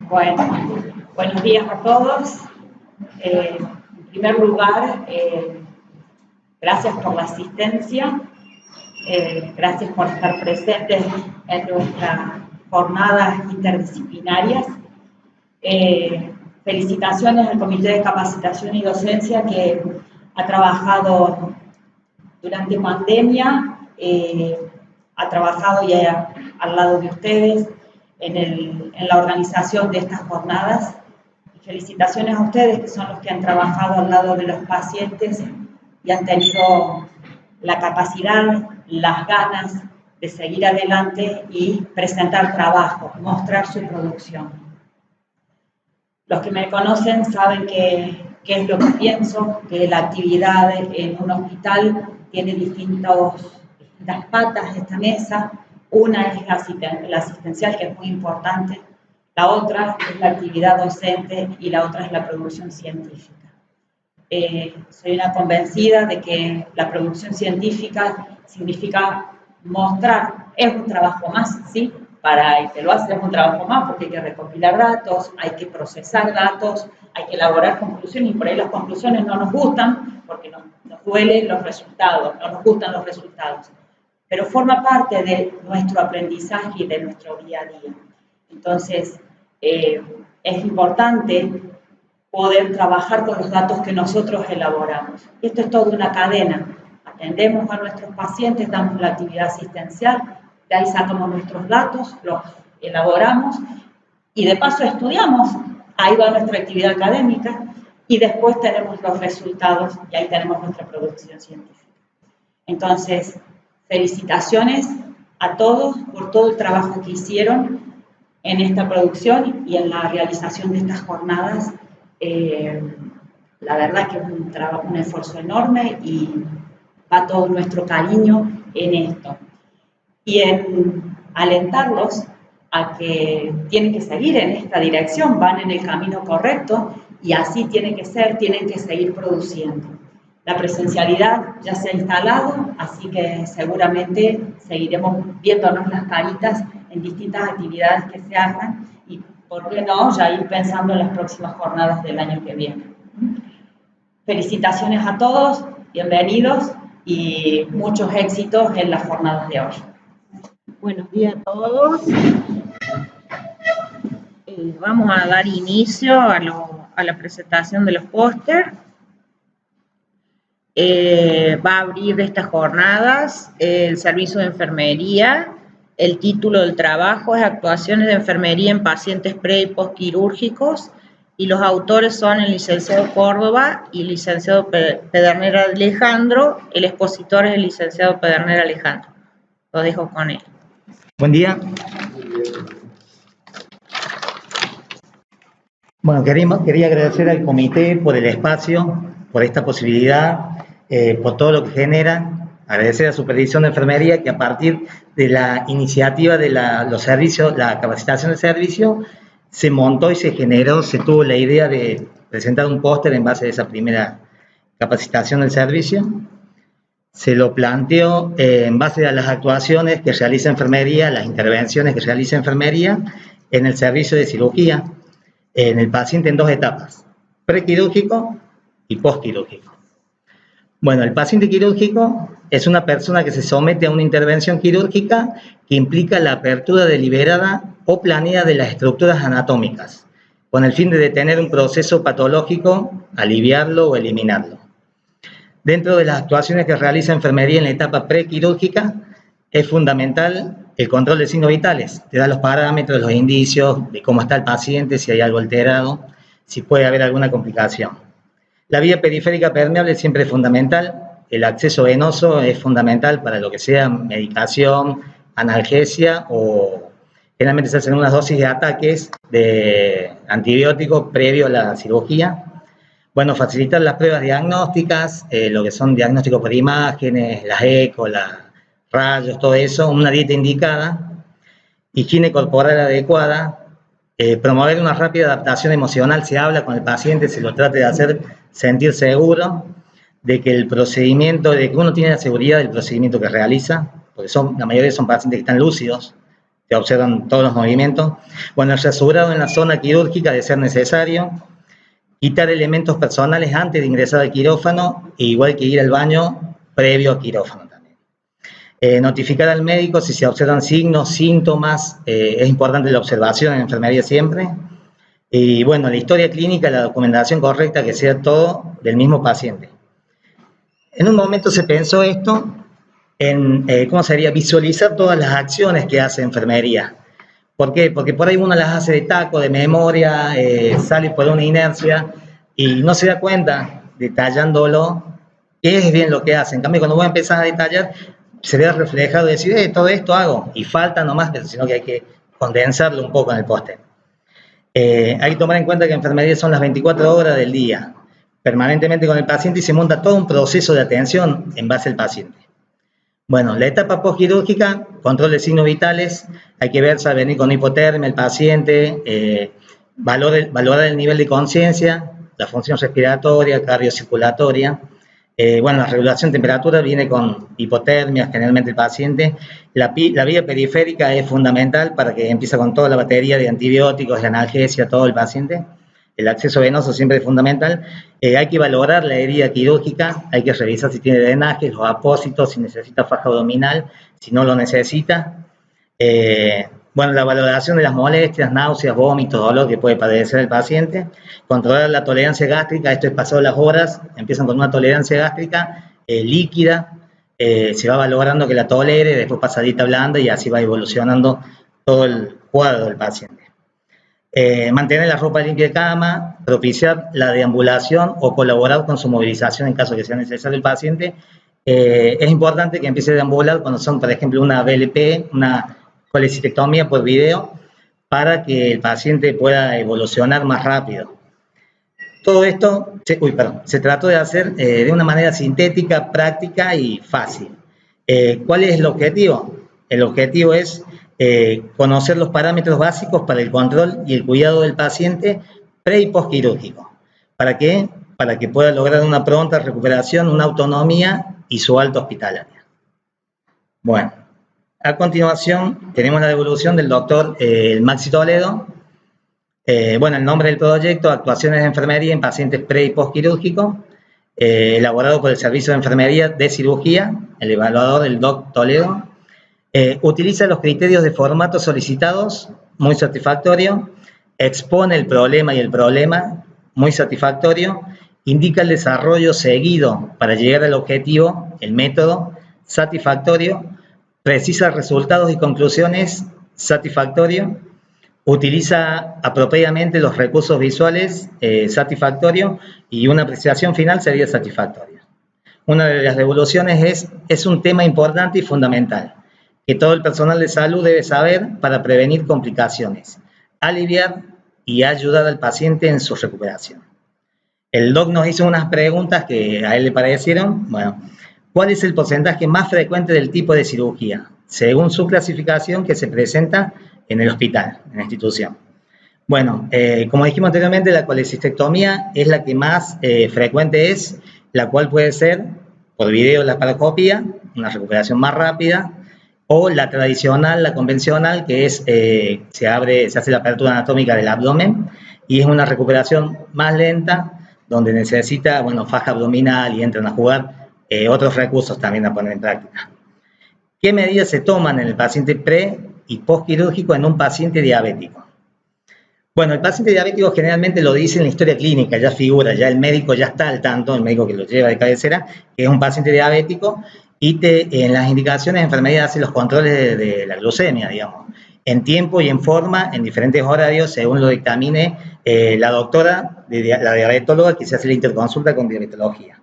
Bueno, buenos días a todos. En primer lugar, gracias por la asistencia, gracias por estar presentes en nuestras jornadas interdisciplinarias. Felicitaciones al Comité de Capacitación y Docencia que ha trabajado durante pandemia, ha trabajado ya al lado de ustedes en la organización de estas jornadas. Y felicitaciones a ustedes que son los que han trabajado al lado de los pacientes y han tenido la capacidad, las ganas de seguir adelante y presentar trabajo, mostrar su producción. Los que me conocen saben qué es lo que pienso, que la actividad en un hospital tiene distintas patas esta mesa. Una es la asistencial, que es muy importante, la otra es la actividad docente y la otra es la producción científica. Soy una convencida de que la producción científica significa mostrar, es un trabajo más, ¿sí? Para el que lo hace es un trabajo más porque hay que recopilar datos, hay que procesar datos, hay que elaborar conclusiones y por ahí las conclusiones no nos gustan porque nos duelen los resultados, no nos gustan los resultados, pero forma parte de nuestro aprendizaje y de nuestro día a día. Entonces, es importante poder trabajar con los datos que nosotros elaboramos. Esto es toda una cadena. Atendemos a nuestros pacientes, damos la actividad asistencial, de ahí sacamos nuestros datos, los elaboramos y de paso estudiamos. Ahí va nuestra actividad académica y después tenemos los resultados y ahí tenemos nuestra producción científica. Entonces, felicitaciones a todos por todo el trabajo que hicieron en esta producción y en la realización de estas jornadas. La verdad que es un esfuerzo enorme y va todo nuestro cariño en esto. Y en alentarlos a que tienen que seguir en esta dirección, van en el camino correcto y así tiene que ser, tienen que seguir produciendo. La presencialidad ya se ha instalado, así que seguramente seguiremos viéndonos las caritas en distintas actividades que se hagan y, por qué no, ya ir pensando en las próximas jornadas del año que viene. Felicitaciones a todos, bienvenidos y muchos éxitos en las jornadas de hoy. Buenos días a todos. Vamos a dar inicio a la presentación de los póster. Va a abrir estas jornadas el servicio de enfermería. El título del trabajo es Actuaciones de enfermería en pacientes pre- y postquirúrgicos y los autores son el licenciado Córdoba y el licenciado Pedernera Alejandro. El expositor es el licenciado Pedernera Alejandro. Lo dejo con él. Buen día. Bueno, quería agradecer al comité por el espacio, por esta posibilidad, por todo lo que genera. Agradecer a Supervisión de Enfermería que a partir de la iniciativa de los servicios, la capacitación de servicio, se montó y se generó, se tuvo la idea de presentar un póster en base a esa primera capacitación del servicio. Se lo planteó en base a las actuaciones que realiza enfermería, las intervenciones que realiza enfermería en el servicio de cirugía, en el paciente en dos etapas, prequirúrgico y postquirúrgico. Bueno, el paciente quirúrgico es una persona que se somete a una intervención quirúrgica que implica la apertura deliberada o planeada de las estructuras anatómicas, con el fin de detener un proceso patológico, aliviarlo o eliminarlo. Dentro de las actuaciones que realiza enfermería en la etapa prequirúrgica, es fundamental el control de signos vitales. Te da los parámetros, los indicios de cómo está el paciente, si hay algo alterado, si puede haber alguna complicación. La vía periférica permeable siempre es fundamental. El acceso venoso es fundamental para lo que sea medicación, analgesia o generalmente se hacen unas dosis de ataques de antibióticos previo a la cirugía. Bueno, facilitar las pruebas diagnósticas, lo que son diagnósticos por imágenes, las eco, las rayos, todo eso, una dieta indicada, higiene corporal adecuada, promover una rápida adaptación emocional, se habla con el paciente, se lo trata de hacer sentir seguro de que el procedimiento, de que uno tiene la seguridad del procedimiento que realiza, porque la mayoría son pacientes que están lúcidos, se observan todos los movimientos. Bueno, el rasurado en la zona quirúrgica de ser necesario, quitar elementos personales antes de ingresar al quirófano, igual que ir al baño previo al quirófano también. Notificar al médico si se observan signos, síntomas, es importante la observación en enfermería siempre. Y bueno, la historia clínica, la documentación correcta, que sea todo del mismo paciente. En un momento se pensó esto en, ¿cómo sería? Visualizar todas las acciones que hace enfermería. ¿Por qué? Porque por ahí uno las hace de taco, de memoria, sale por una inercia y no se da cuenta, detallándolo, qué es bien lo que hace. En cambio, cuando vos empezás a detallar, se ve reflejado y decir, todo esto hago, y falta nomás, sino que hay que condensarlo un poco en el póster. Hay que tomar en cuenta que enfermería son las 24 horas del día, permanentemente con el paciente, y se monta todo un proceso de atención en base al paciente. Bueno, la etapa postquirúrgica, control de signos vitales, hay que ver si va a venir con hipotermia el paciente, valorar el nivel de conciencia, la función respiratoria, cardiocirculatoria. Bueno, la regulación de temperatura viene con hipotermia, generalmente el paciente. La vía periférica es fundamental para que empiece con toda la batería de antibióticos, de analgesia, todo el paciente. El acceso venoso siempre es fundamental. Hay que valorar la herida quirúrgica, hay que revisar si tiene drenaje, los apósitos, si necesita faja abdominal, si no lo necesita. Bueno, la valoración de las molestias, náuseas, vómitos, dolor que puede padecer el paciente. Controlar la tolerancia gástrica, esto es pasado las horas, empiezan con una tolerancia gástrica líquida, se va valorando que la tolere, después pasadita blanda y así va evolucionando todo el cuadro del paciente. Mantener la ropa limpia de cama, propiciar la deambulación o colaborar con su movilización en caso que sea necesario el paciente. Es importante que empiece a deambular cuando son, por ejemplo, una BLP, una colecistectomía por video, para que el paciente pueda evolucionar más rápido. Todo esto se trató de hacer de una manera sintética, práctica y fácil. ¿Cuál es el objetivo? El objetivo es conocer los parámetros básicos para el control y el cuidado del paciente pre- y postquirúrgico. ¿Para qué? Para que pueda lograr una pronta recuperación, una autonomía y su alta hospitalaria. Bueno, a continuación tenemos la devolución del doctor Maxi Toledo. Bueno, el nombre del proyecto, actuaciones de enfermería en pacientes pre- y postquirúrgicos, elaborado por el Servicio de Enfermería de Cirugía, el evaluador, el Doc Toledo. Utiliza los criterios de formato solicitados, muy satisfactorio. Expone el problema y el problema, muy satisfactorio. Indica el desarrollo seguido para llegar al objetivo, el método, satisfactorio. Precisa resultados y conclusiones, satisfactorio. Utiliza apropiadamente los recursos visuales, satisfactorio. Y una apreciación final sería satisfactoria. Una de las devoluciones es un tema importante y fundamental, que todo el personal de salud debe saber para prevenir complicaciones, aliviar y ayudar al paciente en su recuperación. El doc nos hizo unas preguntas que a él le parecieron. Bueno, ¿cuál es el porcentaje más frecuente del tipo de cirugía? Según su clasificación que se presenta en el hospital, en la institución. Bueno, como dijimos anteriormente, la colecistectomía es la que más frecuente es, la cual puede ser por video laparoscopía, una recuperación más rápida, o la tradicional, la convencional, que es, se hace la apertura anatómica del abdomen y es una recuperación más lenta, donde necesita, bueno, faja abdominal y entran a jugar otros recursos también a poner en práctica. ¿Qué medidas se toman en el paciente pre- y postquirúrgico en un paciente diabético? Bueno, el paciente diabético generalmente lo dice en la historia clínica, ya figura, ya el médico ya está al tanto, el médico que lo lleva de cabecera, que es un paciente diabético, y en las indicaciones de enfermería hace los controles de la glucemia, digamos, en tiempo y en forma, en diferentes horarios, según lo dictamine la doctora, la diabetóloga, que se hace la interconsulta con diabetología.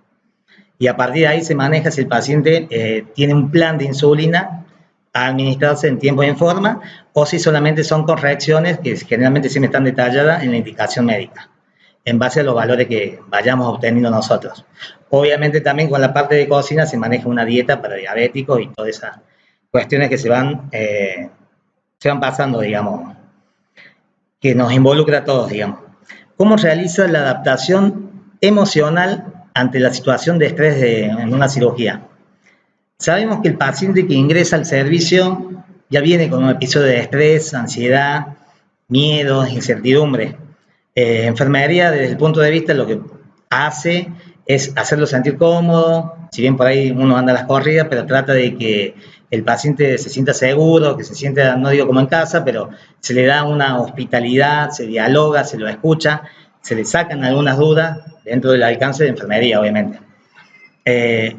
Y a partir de ahí se maneja si el paciente tiene un plan de insulina a administrarse en tiempo y en forma, o si solamente son correcciones que generalmente siempre están detalladas en la indicación médica, en base a los valores que vayamos obteniendo nosotros. Obviamente también con la parte de cocina se maneja una dieta para diabéticos y todas esas cuestiones que se van pasando, digamos, que nos involucra a todos, digamos. ¿Cómo realiza la adaptación emocional ante la situación de estrés en una cirugía? Sabemos que el paciente que ingresa al servicio ya viene con un episodio de estrés, ansiedad, miedos, incertidumbre. Enfermería, desde el punto de vista, lo que hace es hacerlo sentir cómodo, si bien por ahí uno anda a las corridas, pero trata de que el paciente se sienta seguro, que se sienta, no digo como en casa, pero se le da una hospitalidad, se dialoga, se lo escucha, se le sacan algunas dudas dentro del alcance de enfermería, obviamente.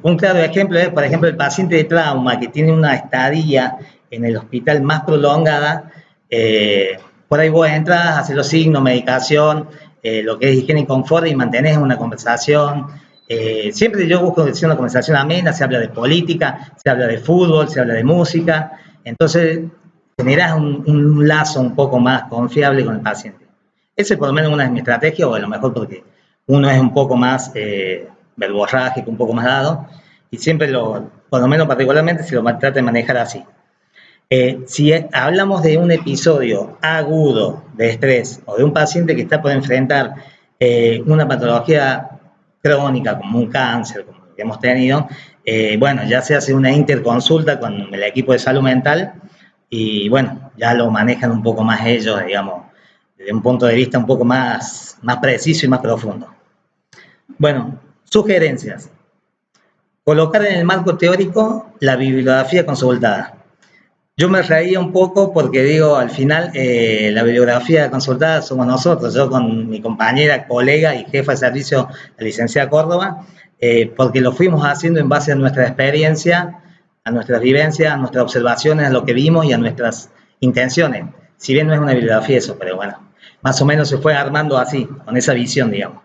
Un claro ejemplo es, por ejemplo, el paciente de trauma que tiene una estadía en el hospital más prolongada, por ahí vos entras, haces los signos, medicación, lo que es higiene y confort y mantenés una conversación. Siempre yo busco que sea una conversación amena, se habla de política, se habla de fútbol, se habla de música, entonces generás un lazo un poco más confiable con el paciente. Esa es por lo menos una de mis estrategias, o a lo mejor porque uno es un poco más verborrágico, un poco más dado, y siempre por lo menos particularmente, se lo trata de manejar así. Si hablamos de un episodio agudo de estrés o de un paciente que está por enfrentar una patología crónica como un cáncer, como lo que hemos tenido, bueno, ya se hace una interconsulta con el equipo de salud mental y bueno, ya lo manejan un poco más ellos, digamos, desde un punto de vista un poco más preciso y más profundo. Bueno, sugerencias. Colocar en el marco teórico la bibliografía consultada. Yo me reía un poco porque digo, al final, la bibliografía consultada somos nosotros, yo con mi compañera, colega y jefa de servicio, la licenciada Córdoba, porque lo fuimos haciendo en base a nuestra experiencia, a nuestras vivencias, a nuestras observaciones, a lo que vimos y a nuestras intenciones. Si bien no es una bibliografía eso, pero bueno, más o menos se fue armando así, con esa visión, digamos.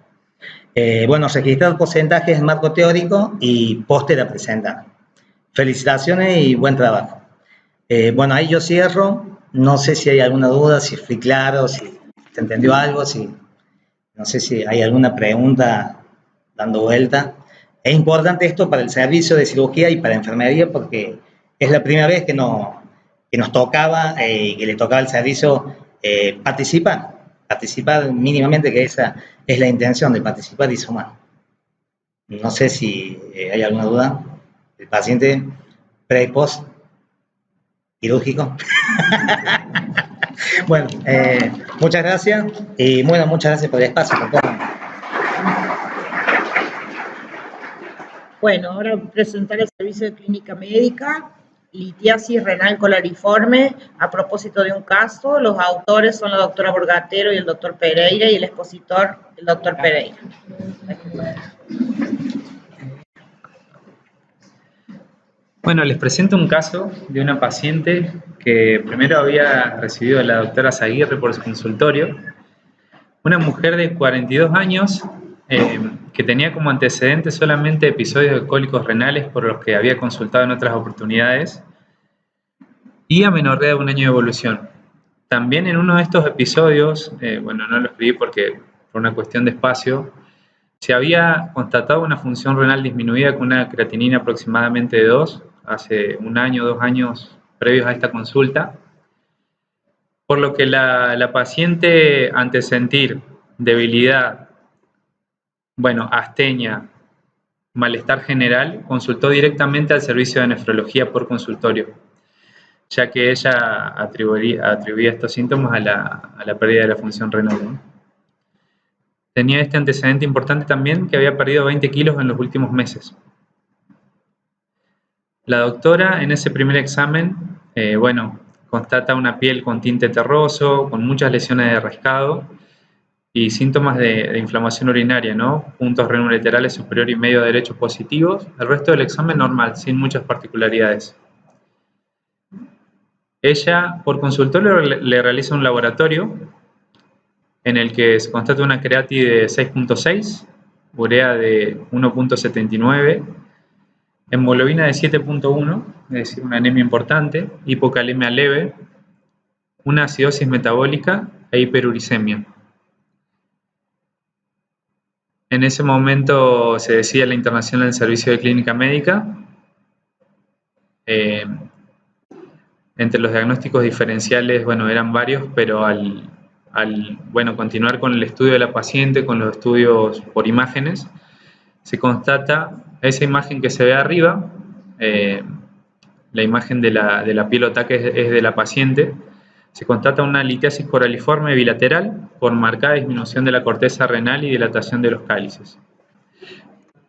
Bueno, registrar porcentajes en marco teórico y póster a presentar. Felicitaciones y buen trabajo. Bueno, ahí yo cierro. No sé si hay alguna duda, si fui claro, si se entendió algo, no sé si hay alguna pregunta dando vuelta. Es importante esto para el servicio de cirugía y para enfermería porque es la primera vez que nos tocaba, que le tocaba al servicio participar mínimamente, que esa es la intención de participar y sumar. No sé si hay alguna duda. El paciente pre y post quirúrgico. Bueno, muchas gracias y bueno, muchas gracias por el espacio. Bueno, ahora presentar el servicio de clínica médica, litiasis renal colariforme, a propósito de un caso. Los autores son la doctora Borgatero y el doctor Pereira, y el expositor, el doctor Pereira. Bueno, les presento un caso de una paciente que primero había recibido a la doctora Zaguirre por su consultorio. Una mujer de 42 años que tenía como antecedente solamente episodios de cólicos renales por los que había consultado en otras oportunidades y amenorrea de 1 año de evolución. También en uno de estos episodios, bueno, no lo escribí por una cuestión de espacio, se había constatado una función renal disminuida con una creatinina aproximadamente de 2, hace 1 año, 2 años previos a esta consulta, por lo que la paciente, ante sentir debilidad, bueno, astenia, malestar general, consultó directamente al servicio de nefrología por consultorio, ya que ella atribuía estos síntomas a la pérdida de la función renal, ¿no? Tenía este antecedente importante también, que había perdido 20 kilos en los últimos meses. La doctora en ese primer examen, bueno, constata una piel con tinte terroso, con muchas lesiones de rascado y síntomas de inflamación urinaria, ¿no? Puntos renolaterales superior y medio derecho positivos. El resto del examen normal, sin muchas particularidades. Ella, por consultorio, le realiza un laboratorio en el que se constata una creati de 6.6, urea de 1.79, hemoglobina de 7.1, es decir, una anemia importante, hipocalemia leve, una acidosis metabólica e hiperuricemia. En ese momento se decide la internación del servicio de clínica médica. Entre los diagnósticos diferenciales, bueno, eran varios, pero al continuar con el estudio de la paciente, con los estudios por imágenes, se constata esa imagen que se ve arriba, la imagen de la piel otaque es de la paciente. Se constata una litiasis coraliforme bilateral con marcada disminución de la corteza renal y dilatación de los cálices.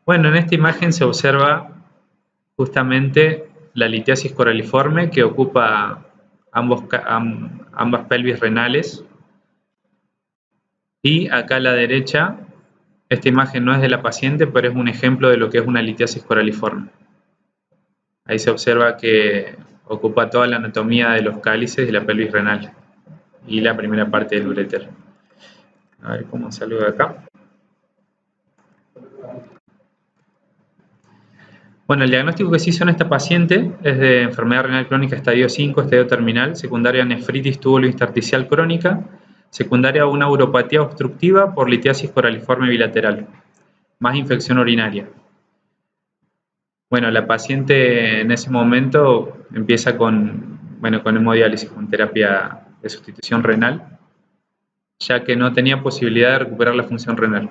Bueno, en esta imagen se observa justamente la litiasis coraliforme que ocupa ambas pelvis renales. Y acá a la derecha, esta imagen no es de la paciente, pero es un ejemplo de lo que es una litiasis coraliforme. Ahí se observa que ocupa toda la anatomía de los cálices y la pelvis renal y la primera parte del uréter. A ver cómo salgo de acá. Bueno, el diagnóstico que se hizo en esta paciente es de enfermedad renal crónica estadio 5, estadio terminal, secundaria a nefritis túbulo-intersticial crónica, secundaria a una uropatía obstructiva por litiasis coraliforme bilateral, más infección urinaria. Bueno, la paciente en ese momento empieza con hemodiálisis, con terapia de sustitución renal, ya que no tenía posibilidad de recuperar la función renal.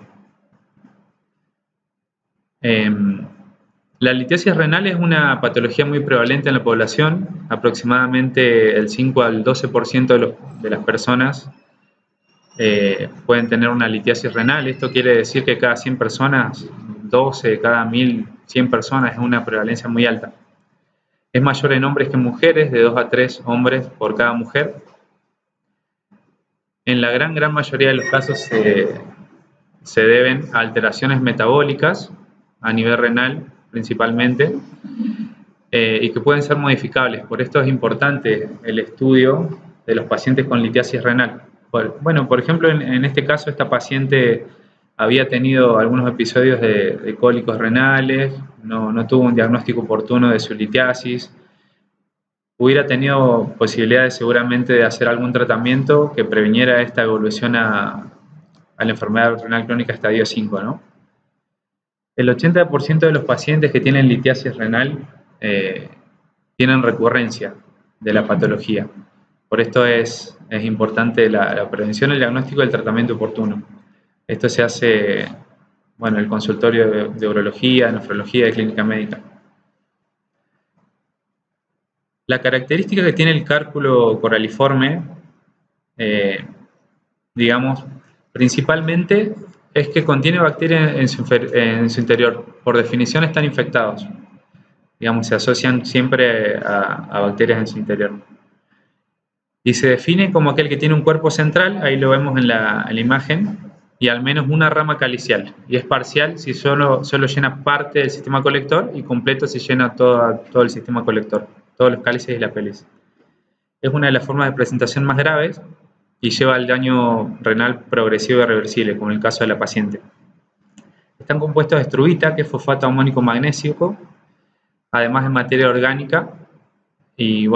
La litiasis renal es una patología muy prevalente en la población. Aproximadamente el 5 al 12% de las personas pueden tener una litiasis renal. Esto quiere decir que cada 100 personas, 12 cada 1.100 personas, es una prevalencia muy alta. Es mayor en hombres que en mujeres, de 2 a 3 hombres por cada mujer. En la gran mayoría de los casos se deben a alteraciones metabólicas a nivel renal principalmente, y que pueden ser modificables. Por esto es importante el estudio de los pacientes con litiasis renal. Bueno, por ejemplo, en este caso esta paciente había tenido algunos episodios de cólicos renales, no tuvo un diagnóstico oportuno de su litiasis, hubiera tenido posibilidades seguramente de hacer algún tratamiento que previniera esta evolución a la enfermedad renal crónica estadio 5, ¿no? El 80% de los pacientes que tienen litiasis renal tienen recurrencia de la patología. Por esto es importante la prevención, el diagnóstico y el tratamiento oportuno. Esto se hace, en el consultorio de urología, nefrología y clínica médica. La característica que tiene el cálculo coraliforme, principalmente es que contiene bacterias en su interior. Por definición están infectados. Se asocian siempre a bacterias en su interior. Y se define como aquel que tiene un cuerpo central, ahí lo vemos en la imagen, y al menos una rama calicial. Y es parcial si solo llena parte del sistema colector y completo si llena todo el sistema colector, todos los cálices y la pelvis. Es una de las formas de presentación más graves y lleva al daño renal progresivo y irreversible, como en el caso de la paciente. Están compuestos de estruvita, que es fosfato amónico magnésico, además de materia orgánica y,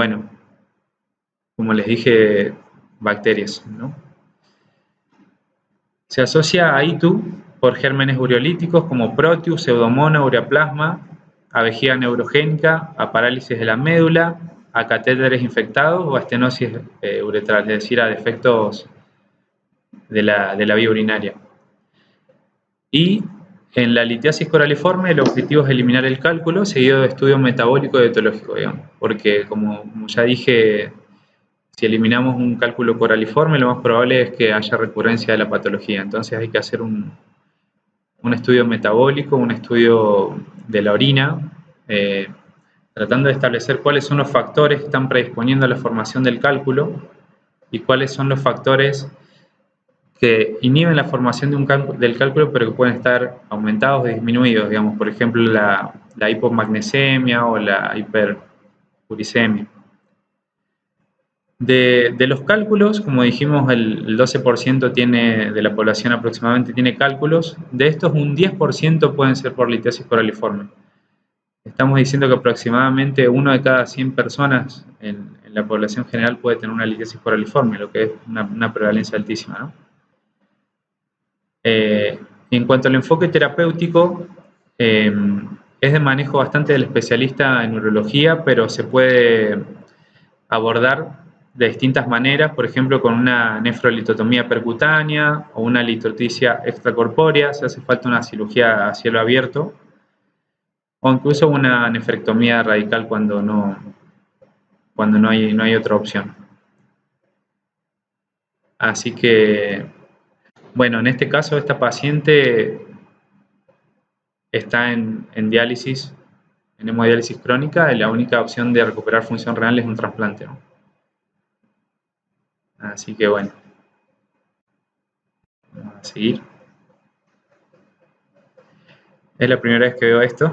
como les dije, bacterias, ¿no? Se asocia a ITU por gérmenes ureolíticos como Proteus, Pseudomonas, Ureaplasma, a vejiga neurogénica, a parálisis de la médula, a catéteres infectados o a estenosis uretral, es decir, a defectos de la vía urinaria. Y en la litiasis coraliforme el objetivo es eliminar el cálculo seguido de estudio metabólico y etológico, porque como ya dije, si eliminamos un cálculo coraliforme lo más probable es que haya recurrencia de la patología. Entonces hay que hacer un estudio metabólico, un estudio de la orina, tratando de establecer cuáles son los factores que están predisponiendo a la formación del cálculo y cuáles son los factores que inhiben la formación del cálculo, pero que pueden estar aumentados o disminuidos, por ejemplo, la hipomagnesemia o la hiperuricemia. De los cálculos, como dijimos, el 12% de la población aproximadamente tiene cálculos. De estos, un 10% pueden ser por litiasis coraliforme. Estamos diciendo que aproximadamente 1 de cada 100 personas en la población general puede tener una litiasis coraliforme, lo que es una prevalencia altísima, ¿no? En cuanto al enfoque terapéutico, es de manejo bastante del especialista en urología, pero se puede abordar de distintas maneras, por ejemplo, con una nefrolitotomía percutánea o una litotripsia extracorpórea, si hace falta una cirugía a cielo abierto, o incluso una nefrectomía radical cuando no cuando no hay otra opción. Así que, bueno, en este caso esta paciente está en diálisis, en hemodiálisis crónica, y la única opción de recuperar función renal es un trasplante, ¿no? Así que bueno, vamos a seguir. Es la primera vez que veo esto.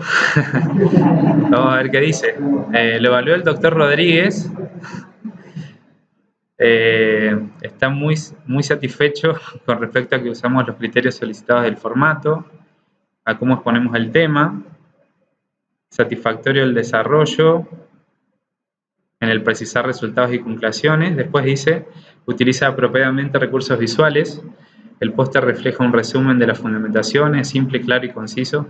Vamos a ver qué dice. Lo evaluó el doctor Rodríguez. Está muy satisfecho con respecto a que usamos los criterios solicitados del formato, a cómo exponemos el tema, satisfactorio el desarrollo, en el precisar resultados y conclusiones. Después dice, utiliza apropiadamente recursos visuales, el póster refleja un resumen de las fundamentaciones, simple, claro y conciso.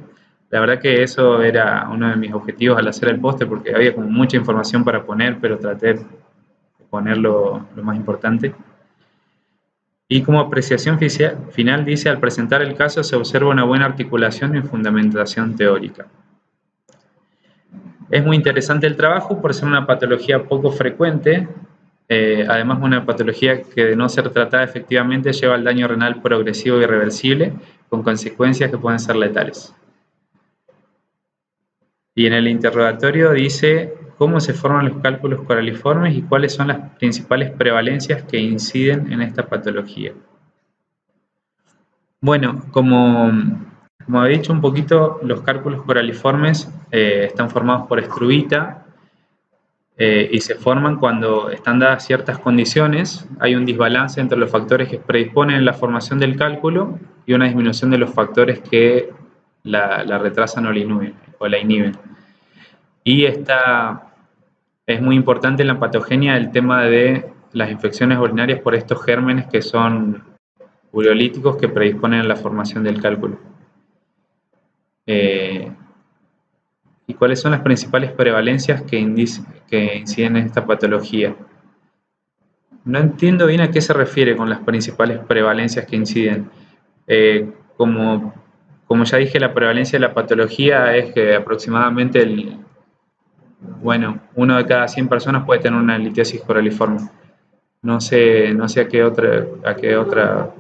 La verdad que eso era uno de mis objetivos al hacer el póster, porque había como mucha información para poner, pero traté de poner lo más importante. Y como apreciación final dice, al presentar el caso se observa una buena articulación y fundamentación teórica. Es muy interesante el trabajo por ser una patología poco frecuente, además una patología que de no ser tratada efectivamente lleva al daño renal progresivo e irreversible, con consecuencias que pueden ser letales. Y en el interrogatorio dice cómo se forman los cálculos coraliformes y cuáles son las principales prevalencias que inciden en esta patología. Bueno, como he dicho un poquito, los cálculos coraliformes están formados por estruvita y se forman cuando están dadas ciertas condiciones. Hay un desbalance entre los factores que predisponen la formación del cálculo y una disminución de los factores que la retrasan o la inhiben. Y es muy importante en la patogenia el tema de las infecciones urinarias por estos gérmenes que son ureolíticos que predisponen a la formación del cálculo. ¿Y cuáles son las principales prevalencias que inciden en esta patología? No entiendo bien a qué se refiere con las principales prevalencias que inciden. Como ya dije, la prevalencia de la patología es que aproximadamente uno de cada 100 personas puede tener una litiasis coraliforme. No sé a qué otra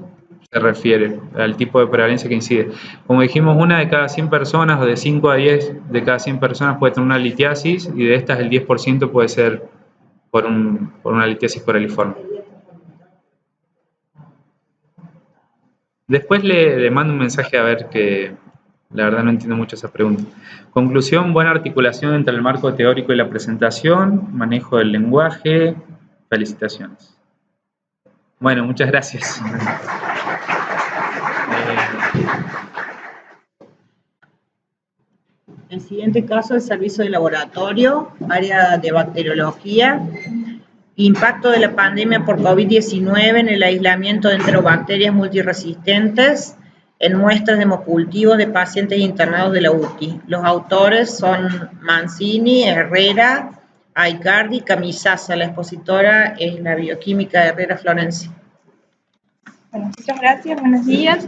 se refiere, al tipo de prevalencia que incide. Como dijimos, una de cada 100 personas, o de 5 a 10 de cada 100 personas puede tener una litiasis, y de estas el 10% puede ser por una litiasis coraliforme. Después le mando un mensaje a ver, que la verdad no entiendo mucho esa pregunta. Conclusión, buena articulación entre el marco teórico y la presentación, manejo del lenguaje, felicitaciones. Bueno, muchas gracias. El siguiente caso es servicio de laboratorio, área de bacteriología. Impacto de la pandemia por COVID-19 en el aislamiento de enterobacterias multiresistentes en muestras de hemocultivos de pacientes internados de la UTI. Los autores son Mancini, Herrera, Aicardi, Camisasa. La expositora es la bioquímica Herrera Florencia. Bueno, muchas gracias, buenos días.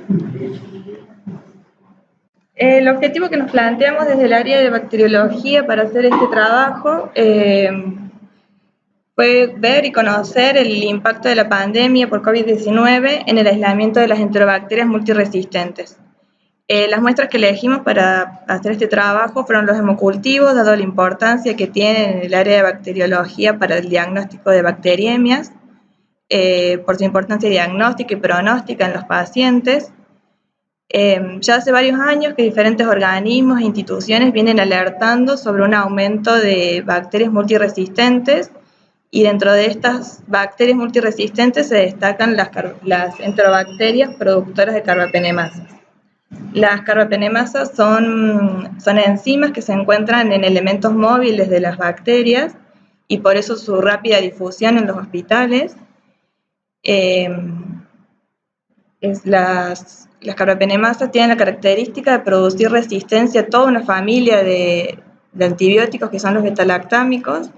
El objetivo que nos planteamos desde el área de bacteriología para hacer este trabajo fue ver y conocer el impacto de la pandemia por COVID-19 en el aislamiento de las enterobacterias multiresistentes. Las muestras que elegimos para hacer este trabajo fueron los hemocultivos, dado la importancia que tienen en el área de bacteriología para el diagnóstico de bacteriemias, por su importancia diagnóstica y pronóstica en los pacientes. Ya hace varios años que diferentes organismos e instituciones vienen alertando sobre un aumento de bacterias multiresistentes, y dentro de estas bacterias multiresistentes se destacan las enterobacterias productoras de carbapenemasas. Las carbapenemasas son enzimas que se encuentran en elementos móviles de las bacterias, y por eso su rápida difusión en los hospitales. Las carbapenemasas tienen la característica de producir resistencia a toda una familia de antibióticos que son los betalactámicos.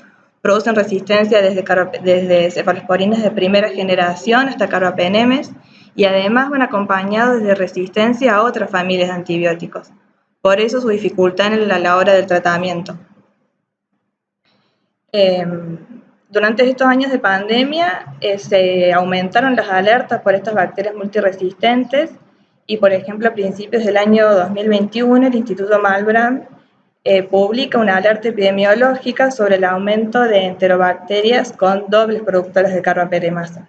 Producen resistencia desde cefalosporinas de primera generación hasta carbapenemes, y además van acompañados de resistencia a otras familias de antibióticos. Por eso su dificultad a la hora del tratamiento. Durante estos años de pandemia se aumentaron las alertas por estas bacterias multiresistentes y, por ejemplo, a principios del año 2021 el Instituto Malbrán publica una alerta epidemiológica sobre el aumento de enterobacterias con dobles productoras de carbapenemasa.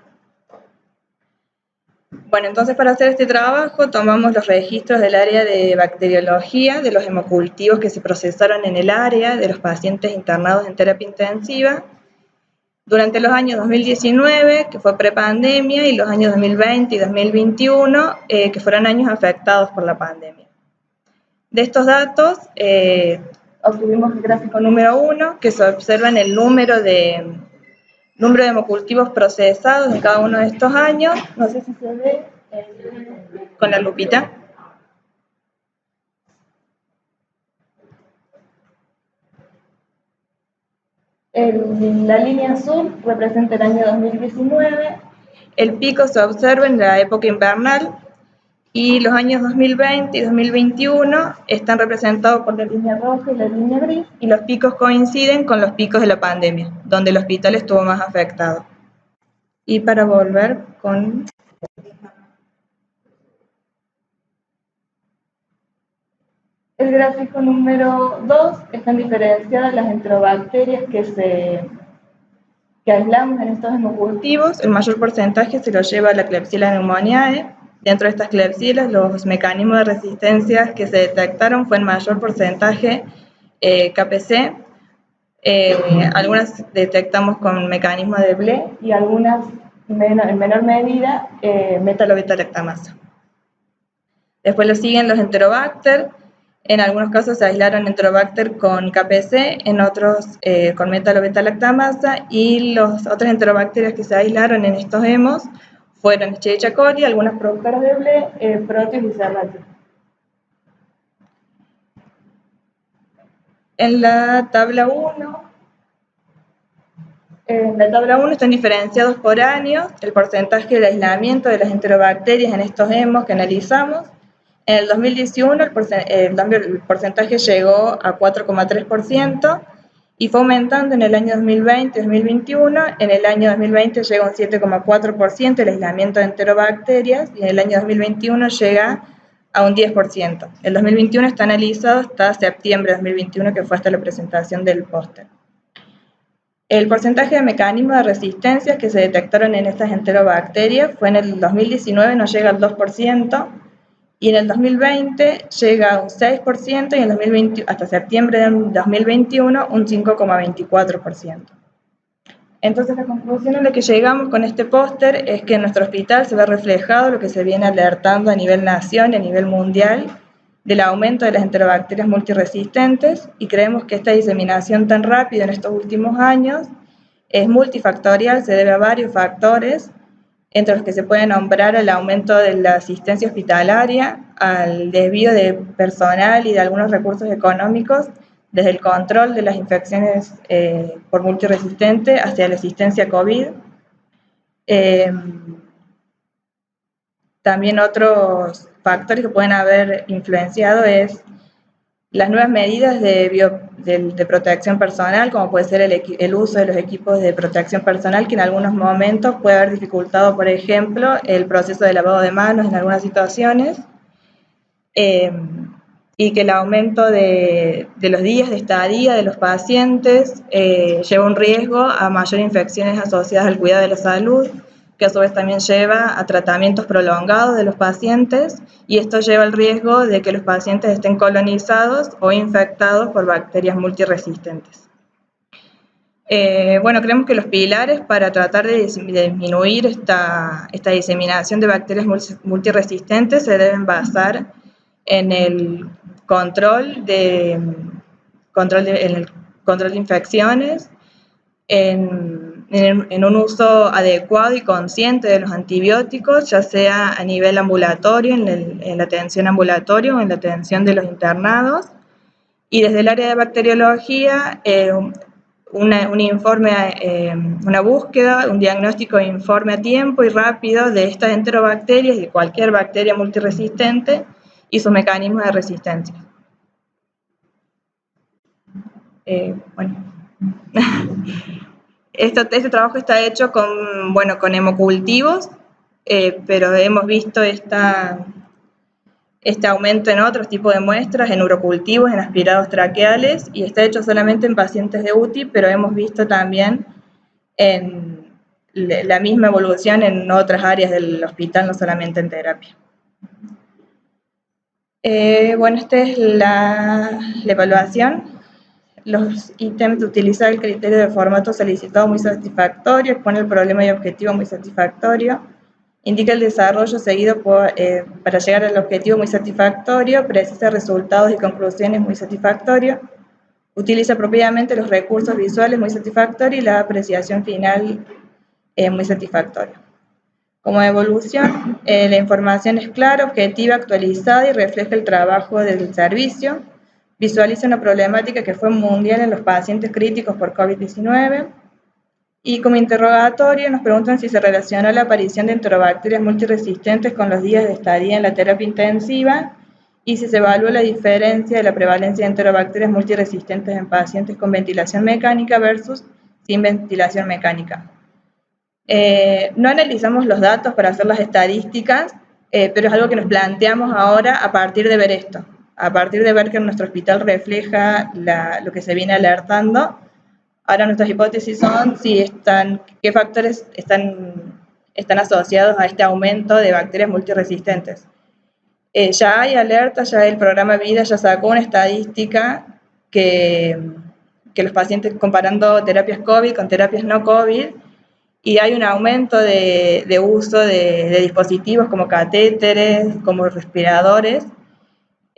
Bueno, entonces para hacer este trabajo tomamos los registros del área de bacteriología, de los hemocultivos que se procesaron en el área, de los pacientes internados en terapia intensiva, durante los años 2019, que fue prepandemia, y los años 2020 y 2021, que fueron años afectados por la pandemia. De estos datos, obtuvimos el gráfico número 1, que se observa en el número de hemocultivos procesados en cada uno de estos años. No sé si se ve con la lupita. La línea azul representa el año 2019. El pico se observa en la época invernal y los años 2020 y 2021 están representados por la línea roja y la línea gris, y los picos coinciden con los picos de la pandemia, donde el hospital estuvo más afectado. Y para volver con... El gráfico número 2 están diferenciadas las enterobacterias que aislamos en estos hemocultivos. El mayor porcentaje se lo lleva la Klebsiella pneumoniae. Dentro de estas Klebsiella, los mecanismos de resistencia que se detectaron fue en mayor porcentaje KPC. Algunas detectamos con mecanismo de BLE y algunas en menor medida metalobeta-lactamasa. Después lo siguen los Enterobacter. En algunos casos se aislaron Enterobacter con KPC, en otros con metalobeta-lactamasa, y las otras enterobacterias que se aislaron en estos hemos fueron Escherichia coli, algunas productoras de BLE, Proteus y Serratia. En la tabla 1, están diferenciados por años el porcentaje de aislamiento de las enterobacterias en estos hemos que analizamos. En el 2021 el porcentaje llegó a 4,3% y fue aumentando en el año 2020 y 2021. En el año 2020 llegó a un 7,4% el aislamiento de enterobacterias y en el año 2021 llega a un 10%. El 2021 está analizado hasta septiembre de 2021, que fue hasta la presentación del póster. El porcentaje de mecanismos de resistencia que se detectaron en estas enterobacterias fue en el 2019 no llega al 2%, y en el 2020 llega a un 6% y en el 2020, hasta septiembre de 2021 un 5,24%. Entonces la conclusión a la que llegamos con este póster es que en nuestro hospital se ve reflejado lo que se viene alertando a nivel nación y a nivel mundial del aumento de las enterobacterias multiresistentes, y creemos que esta diseminación tan rápida en estos últimos años es multifactorial, se debe a varios factores, entre los que se puede nombrar el aumento de la asistencia hospitalaria, al desvío de personal y de algunos recursos económicos, desde el control de las infecciones por multiresistente hacia la asistencia COVID. También otros factores que pueden haber influenciado es las nuevas medidas de protección personal, como puede ser el uso de los equipos de protección personal, que en algunos momentos puede haber dificultado, por ejemplo, el proceso de lavado de manos en algunas situaciones, y que el aumento de los días de estadía de los pacientes lleva un riesgo a mayor infecciones asociadas al cuidado de la salud, que a su vez también lleva a tratamientos prolongados de los pacientes, y esto lleva al riesgo de que los pacientes estén colonizados o infectados por bacterias multiresistentes. Bueno, creemos que los pilares para tratar de disminuir esta diseminación de bacterias multiresistentes se deben basar en el control de infecciones, en un uso adecuado y consciente de los antibióticos, ya sea a nivel ambulatorio, en la atención ambulatoria o en la atención de los internados, y desde el área de bacteriología, una búsqueda, un diagnóstico de informe a tiempo y rápido de estas enterobacterias y de cualquier bacteria multiresistente y sus mecanismos de resistencia. Bueno. Este trabajo está hecho con hemocultivos, pero hemos visto este aumento en otros tipos de muestras, en urocultivos, en aspirados traqueales, y está hecho solamente en pacientes de UTI, pero hemos visto también la misma evolución en otras áreas del hospital, no solamente en terapia. Esta es la evaluación. Los ítems de utilizar el criterio de formato solicitado muy satisfactorio, expone el problema y objetivo muy satisfactorio, indica el desarrollo seguido para llegar al objetivo muy satisfactorio, precisa resultados y conclusiones muy satisfactorio, utiliza apropiadamente los recursos visuales muy satisfactorio y la apreciación final muy satisfactoria. Como evolución, la información es clara, objetiva, actualizada y refleja el trabajo del servicio. Visualiza una problemática que fue mundial en los pacientes críticos por COVID-19. Y como interrogatorio nos preguntan si se relaciona la aparición de enterobacterias multiresistentes con los días de estadía en la terapia intensiva y si se evalúa la diferencia de la prevalencia de enterobacterias multiresistentes en pacientes con ventilación mecánica versus sin ventilación mecánica. No analizamos los datos para hacer las estadísticas, pero es algo que nos planteamos ahora a partir de ver esto. A partir de ver que nuestro hospital refleja lo que se viene alertando, ahora nuestras hipótesis son qué factores están asociados a este aumento de bacterias multiresistentes. Ya hay alertas, ya el programa Vida ya sacó una estadística que los pacientes comparando terapias COVID con terapias no COVID, y hay un aumento de uso de dispositivos como catéteres, como respiradores,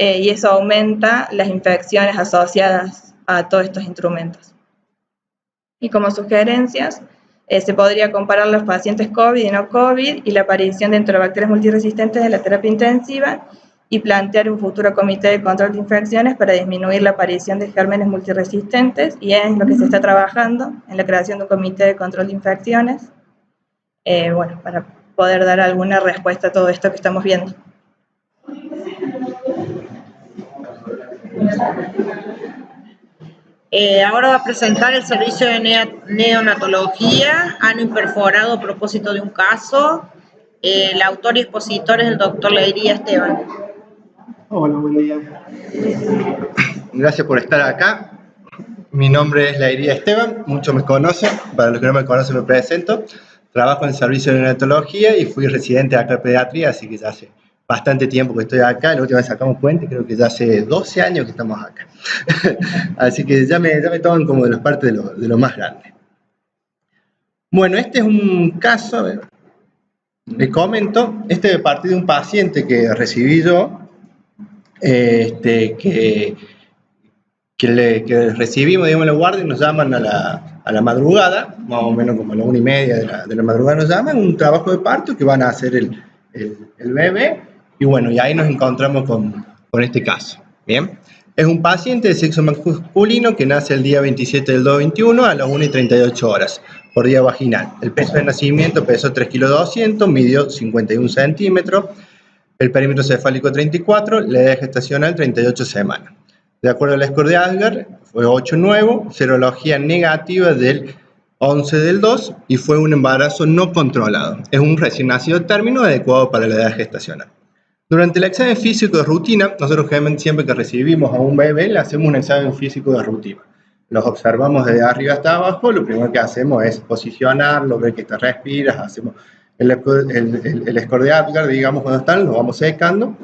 y eso aumenta las infecciones asociadas a todos estos instrumentos. Y como sugerencias, se podría comparar los pacientes COVID y no COVID y la aparición de enterobacterias multiresistentes en la terapia intensiva y plantear un futuro comité de control de infecciones para disminuir la aparición de gérmenes multiresistentes, y es lo que se está trabajando en la creación de un comité de control de infecciones, para poder dar alguna respuesta a todo esto que estamos viendo. Ahora va a presentar el servicio de neonatología, ano imperforado a propósito de un caso. El autor y expositor es el doctor Leiría Esteban. Hola, buen día. Gracias por estar acá. Mi nombre es Leiría Esteban, muchos me conocen, para los que no me conocen me presento. Trabajo en el servicio de neonatología y fui residente acá de pediatría, así que ya hace bastante tiempo que estoy acá. La última vez sacamos cuenta, creo que ya hace 12 años que estamos acá. Así que ya me toman como de las partes de lo más grande. Bueno, este es un caso, a ver, les comento, este de parte de un paciente que recibí yo, que recibimos, digamos, la guardia y nos llaman a la madrugada, más o menos como a la 1:30 de la madrugada nos llaman, un trabajo de parto que van a hacer el bebé, y bueno, y ahí nos encontramos con este caso, ¿bien? Es un paciente de sexo masculino que nace el día 27 del 2/21 a las 1:38 horas, por día vaginal. El peso de nacimiento pesó 3,2 kg, midió 51 centímetros, el perímetro cefálico 34, la edad gestacional 38 semanas. De acuerdo al score de Asger, fue 8,9, serología negativa del 11/2 y fue un embarazo no controlado. Es un recién nacido término adecuado para la edad gestacional. Durante el examen físico de rutina, nosotros generalmente siempre que recibimos a un bebé le hacemos un examen físico de rutina. Los observamos desde arriba hasta abajo, lo primero que hacemos es posicionarlo, ver que te respiras, hacemos el score de Apgar, digamos, cuando están, lo vamos secando,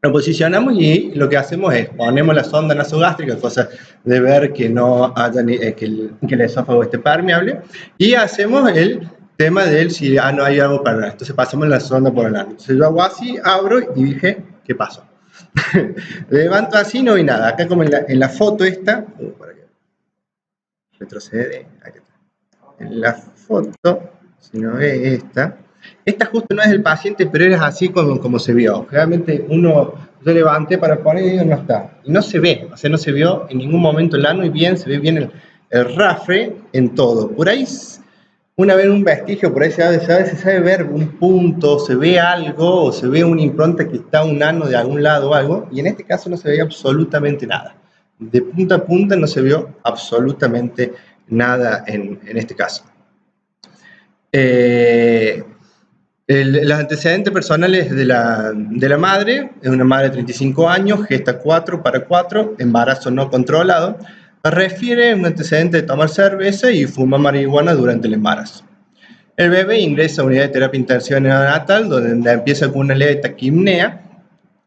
lo posicionamos y lo que hacemos es ponemos la sonda nasogástrica, cosa de ver que no haya que el esófago esté permeable, y hacemos el tema del si no hay algo para nada. Entonces pasamos la sonda por el ano. Entonces yo hago así, abro y dije, ¿qué pasó? Levanto así, no vi nada. Acá como en la foto esta, para que retrocede, aquí está. En la foto, si no ve esta justo no es el paciente, pero es así como se vio. Realmente yo levanté para poner y digo, no está. Y no se ve, o sea, no se vio en ningún momento el ano y bien, se ve bien el rafre en todo. Por ahí, una vez un vestigio, por ahí se sabe ver un punto, se ve algo, o se ve una impronta que está un ano de algún lado o algo, y en este caso no se veía absolutamente nada. De punta a punta no se vio absolutamente nada en este caso. Los antecedentes personales de la madre: es una madre de 35 años, gesta 4 para 4, embarazo no controlado. Refiere a un antecedente de tomar cerveza y fumar marihuana durante el embarazo. El bebé ingresa a unidad de terapia intensiva neonatal, donde empieza con una leve taquipnea.